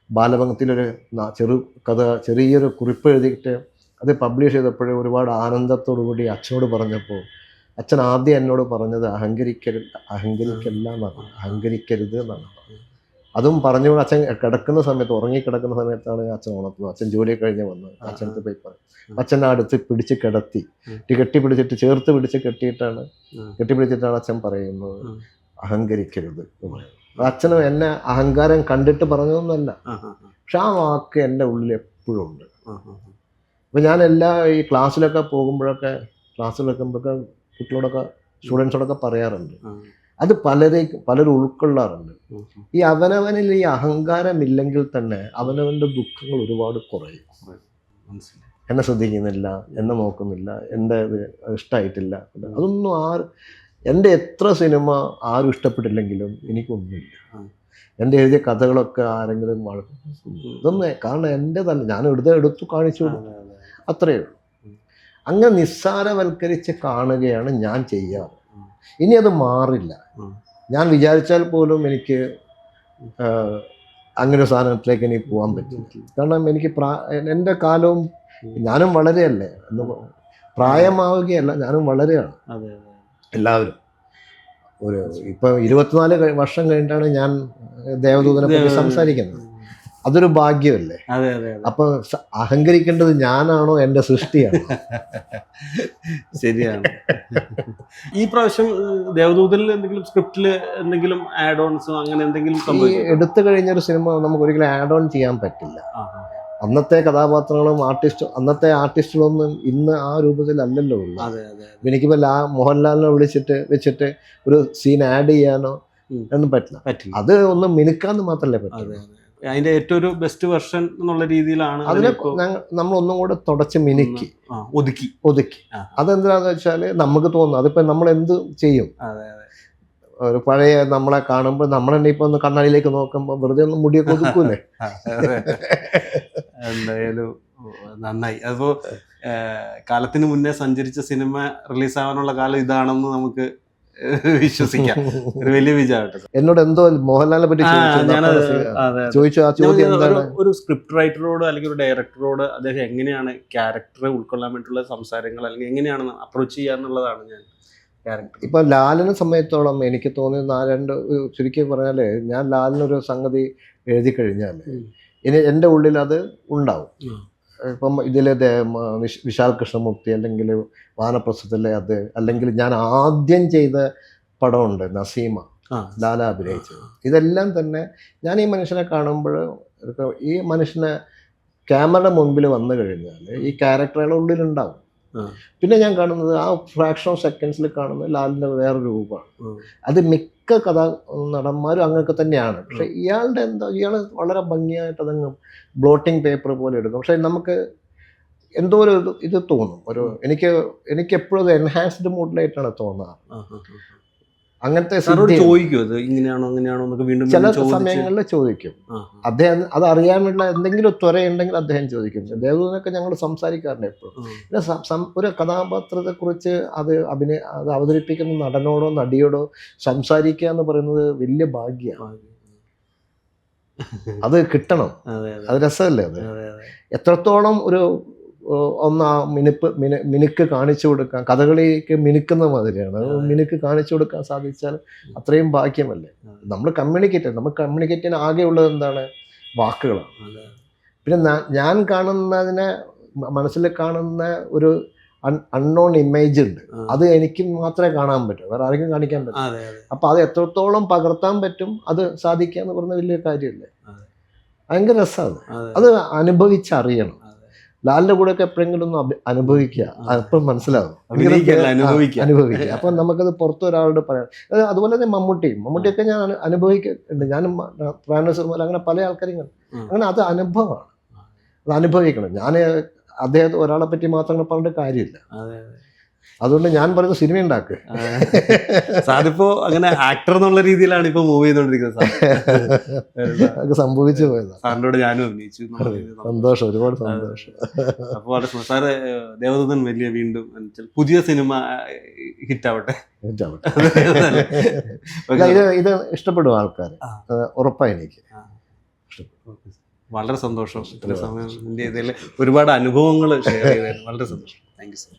ബാലഭംഗത്തിലൊരു ചെറു കഥ, ചെറിയൊരു കുറിപ്പ് എഴുതിയിട്ട് അത് പബ്ലിഷ് ചെയ്തപ്പോഴേ ഒരുപാട് ആനന്ദത്തോടു കൂടി അച്ഛനോട് പറഞ്ഞപ്പോൾ അച്ഛൻ ആദ്യം എന്നോട് പറഞ്ഞത് അഹങ്കരിക്കല്ല എന്നാണ്, അഹങ്കരിക്കരുത് എന്നാണ്. അതും പറഞ്ഞുകൊണ്ട് അച്ഛൻ കിടക്കുന്ന സമയത്ത്, ഉറങ്ങിക്കിടക്കുന്ന സമയത്താണ് അച്ഛൻ ഉണർത്തുന്നത്. അച്ഛൻ ജോലി കഴിഞ്ഞ് വന്ന് അച്ഛനടുത്ത് പോയി പറയും. അച്ഛനെ അടുത്ത് പിടിച്ച് കിടത്തി, കെട്ടിപ്പിടിച്ചിട്ട് ചേർത്ത് പിടിച്ച് കെട്ടിപ്പിടിച്ചിട്ടാണ് അച്ഛൻ പറയുന്നത് അഹങ്കരിക്കരുത് എന്ന് പറയുന്നത്. അച്ഛനും എന്നെ അഹങ്കാരം കണ്ടിട്ട് പറഞ്ഞതൊന്നുമല്ല, പക്ഷെ ആ വാക്ക് എൻ്റെ ഉള്ളിൽ എപ്പോഴും ഉണ്ട്. അപ്പോൾ ഞാൻ ഈ ക്ലാസ്സിലൊക്കെ പോകുമ്പോഴൊക്കെ കുട്ടികളോടൊക്കെ സ്റ്റുഡൻസോടൊക്കെ പറയാറുണ്ട്, അത് പലരും ഉൾക്കൊള്ളാറുണ്ട്. ഈ അവനവനിൽ ഈ അഹങ്കാരം ഇല്ലെങ്കിൽ തന്നെ അവനവൻ്റെ ദുഃഖങ്ങൾ ഒരുപാട് കുറയും. എന്നെ ശ്രദ്ധിക്കുന്നില്ല, എന്നെ നോക്കുന്നില്ല, എൻ്റെ ഇത് ഇഷ്ടമായിട്ടില്ല, അതൊന്നും എൻ്റെ എത്ര സിനിമ ആരും ഇഷ്ടപ്പെട്ടില്ലെങ്കിലും എനിക്കൊന്നുമില്ല. എൻ്റെ എഴുതിയ കഥകളൊക്കെ ആരെങ്കിലും ഇതൊന്നും കാരണം എൻ്റെതല്ല, ഞാൻ എടുത്തു കാണിച്ചു, അത്രയേ ഉള്ളൂ. അങ്ങനെ നിസ്സാരവൽക്കരിച്ച് കാണുകയാണ് ഞാൻ ചെയ്യാറ്. ഇനി അത് മാറില്ല. ഞാൻ വിചാരിച്ചാൽ പോലും എനിക്ക് അങ്ങനെ ഒരു സാധനത്തിലേക്ക് എനിക്ക് പോകാൻ പറ്റില്ല. കാരണം എനിക്ക് എൻ്റെ കാലവും ഞാനും വളരെയല്ലേ, പ്രായമാവുകയല്ല, ഞാനും വളരെയാണ്. എല്ലാവരും ഇപ്പം 24 വർഷം കഴിഞ്ഞിട്ടാണ് ഞാൻ ദേവദൂതനെ പറ്റി സംസാരിക്കുന്നത്. അതൊരു ഭാഗ്യമല്ലേ? അപ്പൊ അഹങ്കരിക്കേണ്ടത് ഞാനാണോ എൻ്റെ സൃഷ്ടിയാണോ? ശരിയാണ്. ഈ പ്രാവശ്യം ദേവദൂതനിൽ എന്തെങ്കിലും സ്ക്രിപ്റ്റിൽ എന്തെങ്കിലും ആഡ് ഓൺസോ അങ്ങനെ എന്തെങ്കിലും എടുത്തു കഴിഞ്ഞൊരു സിനിമ നമുക്ക് ഒരിക്കലും ആഡ് ഓൺ ചെയ്യാൻ പറ്റില്ല. അന്നത്തെ കഥാപാത്രങ്ങളും അന്നത്തെ ആർട്ടിസ്റ്റുകളൊന്നും ഇന്ന് ആ രൂപത്തിലല്ലല്ലോ ഉള്ളത്. എനിക്കിപ്പോൾ മോഹൻലാലിനെ വെച്ചിട്ട് ഒരു സീൻ ആഡ് ചെയ്യാനോ ഒന്നും പറ്റില്ല. അത് ഒന്ന് മിനുക്കാന്ന് മാത്രമല്ലേ പറ്റുള്ളൂ. അതിന്റെ ഏറ്റവും ഒരു ബെസ്റ്റ് വെർഷൻ എന്നുള്ള രീതിയിലാണ് അതിനെ നമ്മൾ ഒന്നും കൂടെ തുടച്ച് മിനുക്കി ഒതുക്കി. അതെന്താന്ന് വെച്ചാൽ നമുക്ക് തോന്നുന്നു, അതിപ്പോ നമ്മൾ എന്ത് ചെയ്യും, ഒരു പഴയ നമ്മളെ കാണുമ്പോൾ നമ്മൾ തന്നെ ഇപ്പൊ ഒന്ന് കണ്ണാടിയിലേക്ക് നോക്കുമ്പോൾ വെറുതെ ഒന്ന് മുടിയൊക്കെ ഒതുക്കൂലേ. എന്തായാലും നന്നായി. അതിപ്പോ കാലത്തിന് മുന്നേ സഞ്ചരിച്ച സിനിമ റിലീസാവാനുള്ള കാലം ഇതാണെന്ന് നമുക്ക് വിശ്വസിക്കാം. ഒരു വലിയ വിജയമായിട്ട് സാർ. എന്നോട് എന്തോ മോഹൻലാലിനെ പറ്റി ഞാനത് ചോദിച്ചു. ആ ചോദ്യം എന്താണ്? ഒരു സ്ക്രിപ്റ്റ് റൈറ്ററോട് അല്ലെങ്കിൽ ഒരു ഡയറക്ടറോട് അദ്ദേഹം എങ്ങനെയാണ് ക്യാരക്ടറെ ഉൾക്കൊള്ളാൻ വേണ്ടിയിട്ടുള്ള സംസാരങ്ങൾ അല്ലെങ്കിൽ എങ്ങനെയാണ് അപ്രോച്ച് ചെയ്യാന്നുള്ളതാണ് ഞാൻ ക്യാരക്ടർ. ഇപ്പൊ ലാലിനെ സംബന്ധിച്ചോളം എനിക്ക് തോന്നിയത് ചുരുക്കി പറഞ്ഞാല്, ഞാൻ ലാലിനൊരു സംഗതി എഴുതി കഴിഞ്ഞാൽ ഇനി എൻ്റെ ഉള്ളിൽ അത് ഉണ്ടാവും. ഇപ്പം ഇതിൽ വിശാൽ കൃഷ്ണമൂർത്തി അല്ലെങ്കിൽ വാനപ്രസ്ഥത്തിലെ അത്, അല്ലെങ്കിൽ ഞാൻ ആദ്യം ചെയ്ത പടമുണ്ട് നസീമ, ലാല അഭിനയിച്ചത്. ഇതെല്ലാം തന്നെ ഞാൻ ഈ മനുഷ്യനെ കാണുമ്പോൾ, ഈ മനുഷ്യനെ ക്യാമറയുടെ മുൻപിൽ വന്നു കഴിഞ്ഞാൽ ഈ ക്യാരക്ടറുകളുടെ ഉള്ളിലുണ്ടാവും. പിന്നെ ഞാൻ കാണുന്നത് ആ ഫ്രാക്ഷൻ ഓഫ് സെക്കൻഡ്സിൽ കാണുന്നത് ലാലിൻ്റെ വേറൊരു രൂപമാണ്. അത് മിക്ക നടന്മാരും അങ്ങനെയൊക്കെ തന്നെയാണ്. പക്ഷെ ഇയാൾ വളരെ ഭംഗിയായിട്ട് അതങ്ങ് ബ്ലോട്ടിംഗ് പേപ്പർ പോലെ എടുക്കും. പക്ഷെ നമുക്ക് എന്തോ ഒരു ഇത് തോന്നും. എനിക്ക് എപ്പോഴും എൻഹാൻസ്ഡ് മൂഡിലായിട്ടാണ് തോന്നാറ്. അങ്ങനത്തെ ചോദിക്കും അത് ഇങ്ങനെയാണോ അങ്ങനെയാണോ എന്നൊക്കെ വീണ്ടും ചില സമയങ്ങളിൽ ചോദിക്കും. അദ്ദേഹം അത് അറിയാനുള്ള എന്തെങ്കിലും ത്വരയുണ്ടെങ്കിൽ അദ്ദേഹം ചോദിക്കും. ദേവദൂതനൊക്കെ ഞങ്ങൾ സംസാരിക്കാറുണ്ട് എപ്പോഴും. ഒരു കഥാപാത്രത്തെക്കുറിച്ച് അത് അവതരിപ്പിക്കുന്ന നടനോടോ നടിയോടോ സംസാരിക്കുക എന്ന് പറയുന്നത് വലിയ ഭാഗ്യമാണ്. അത് കിട്ടണം. അത് രസമല്ലേ? അത് എത്രത്തോളം മിനുക്ക് കാണിച്ചു കൊടുക്കാൻ, കഥകളിക്ക് മിനുക്കുന്ന മാതിരിയാണ്. മിനുക്ക് കാണിച്ചു കൊടുക്കാൻ സാധിച്ചാൽ അത്രയും ഭാഗ്യമല്ലേ. നമ്മൾ കമ്മ്യൂണിക്കേറ്റ് ചെയ്യാൻ ആകെയുള്ളത് എന്താണ്? വാക്കുകളാണ്. പിന്നെ ഞാൻ കാണുന്നതിനെ മനസ്സിൽ കാണുന്ന ഒരു അൺനോൺ ഇമേജ് ഉണ്ട്. അത് എനിക്ക് മാത്രമേ കാണാൻ പറ്റൂ, വേറെ ആർക്കും കാണിക്കാൻ പറ്റും. അപ്പൊ അത് എത്രത്തോളം പകർത്താൻ പറ്റും, അത് സാധിക്കുക എന്ന് പറഞ്ഞ വലിയ കാര്യമല്ലേ. ഭയങ്കര രസമാണ്. അത് അനുഭവിച്ചറിയണം. ലാലിന്റെ കൂടെ ഒക്കെ എപ്പോഴെങ്കിലും ഒന്ന് അനുഭവിക്കുക, അപ്പം മനസ്സിലാവും. അനുഭവിക്കുക. അപ്പൊ നമുക്കത് പുറത്ത് ഒരാളോട് പറയാം. അതുപോലെ തന്നെ മമ്മൂട്ടിയൊക്കെ ഞാൻ അനുഭവിക്കുന്നുണ്ട്. ഞാനും അങ്ങനെ പല ആൾക്കാരും അങ്ങനെ അത് അനുഭവമാണ്. അത് അനുഭവിക്കണം. ഞാൻ അദ്ദേഹത്തെ ഒരാളെ പറ്റി മാത്രം പറഞ്ഞിട്ട് കാര്യമില്ല. അതുകൊണ്ട് ഞാൻ പറയുന്നത് സിനിമ ഉണ്ടാക്കുക. സാറിപ്പോ അങ്ങനെ ആക്ടർ എന്നുള്ള രീതിയിലാണ് ഇപ്പൊ മൂവ് ചെയ്തോണ്ടിരിക്കുന്നത്. അത് സംഭവിച്ചു പോയതാണ്. സാറിനോട് ഞാനും അഭിനയിച്ചു. സന്തോഷം, ഒരുപാട് സന്തോഷം. അപ്പോൾ സാറ് ദേവദൂതൻ വലിയ വീണ്ടും പുതിയ സിനിമ ഹിറ്റാവട്ടെ. ഇത് ഇഷ്ടപ്പെടും ആൾക്കാർ, ഉറപ്പായി എനിക്ക്. വളരെ സന്തോഷം. ഇത്ര സമയം ഇതിൽ ഒരുപാട് അനുഭവങ്ങൾ ഷെയർ ചെയ്തതിന് വളരെ സന്തോഷം. Thank you sir.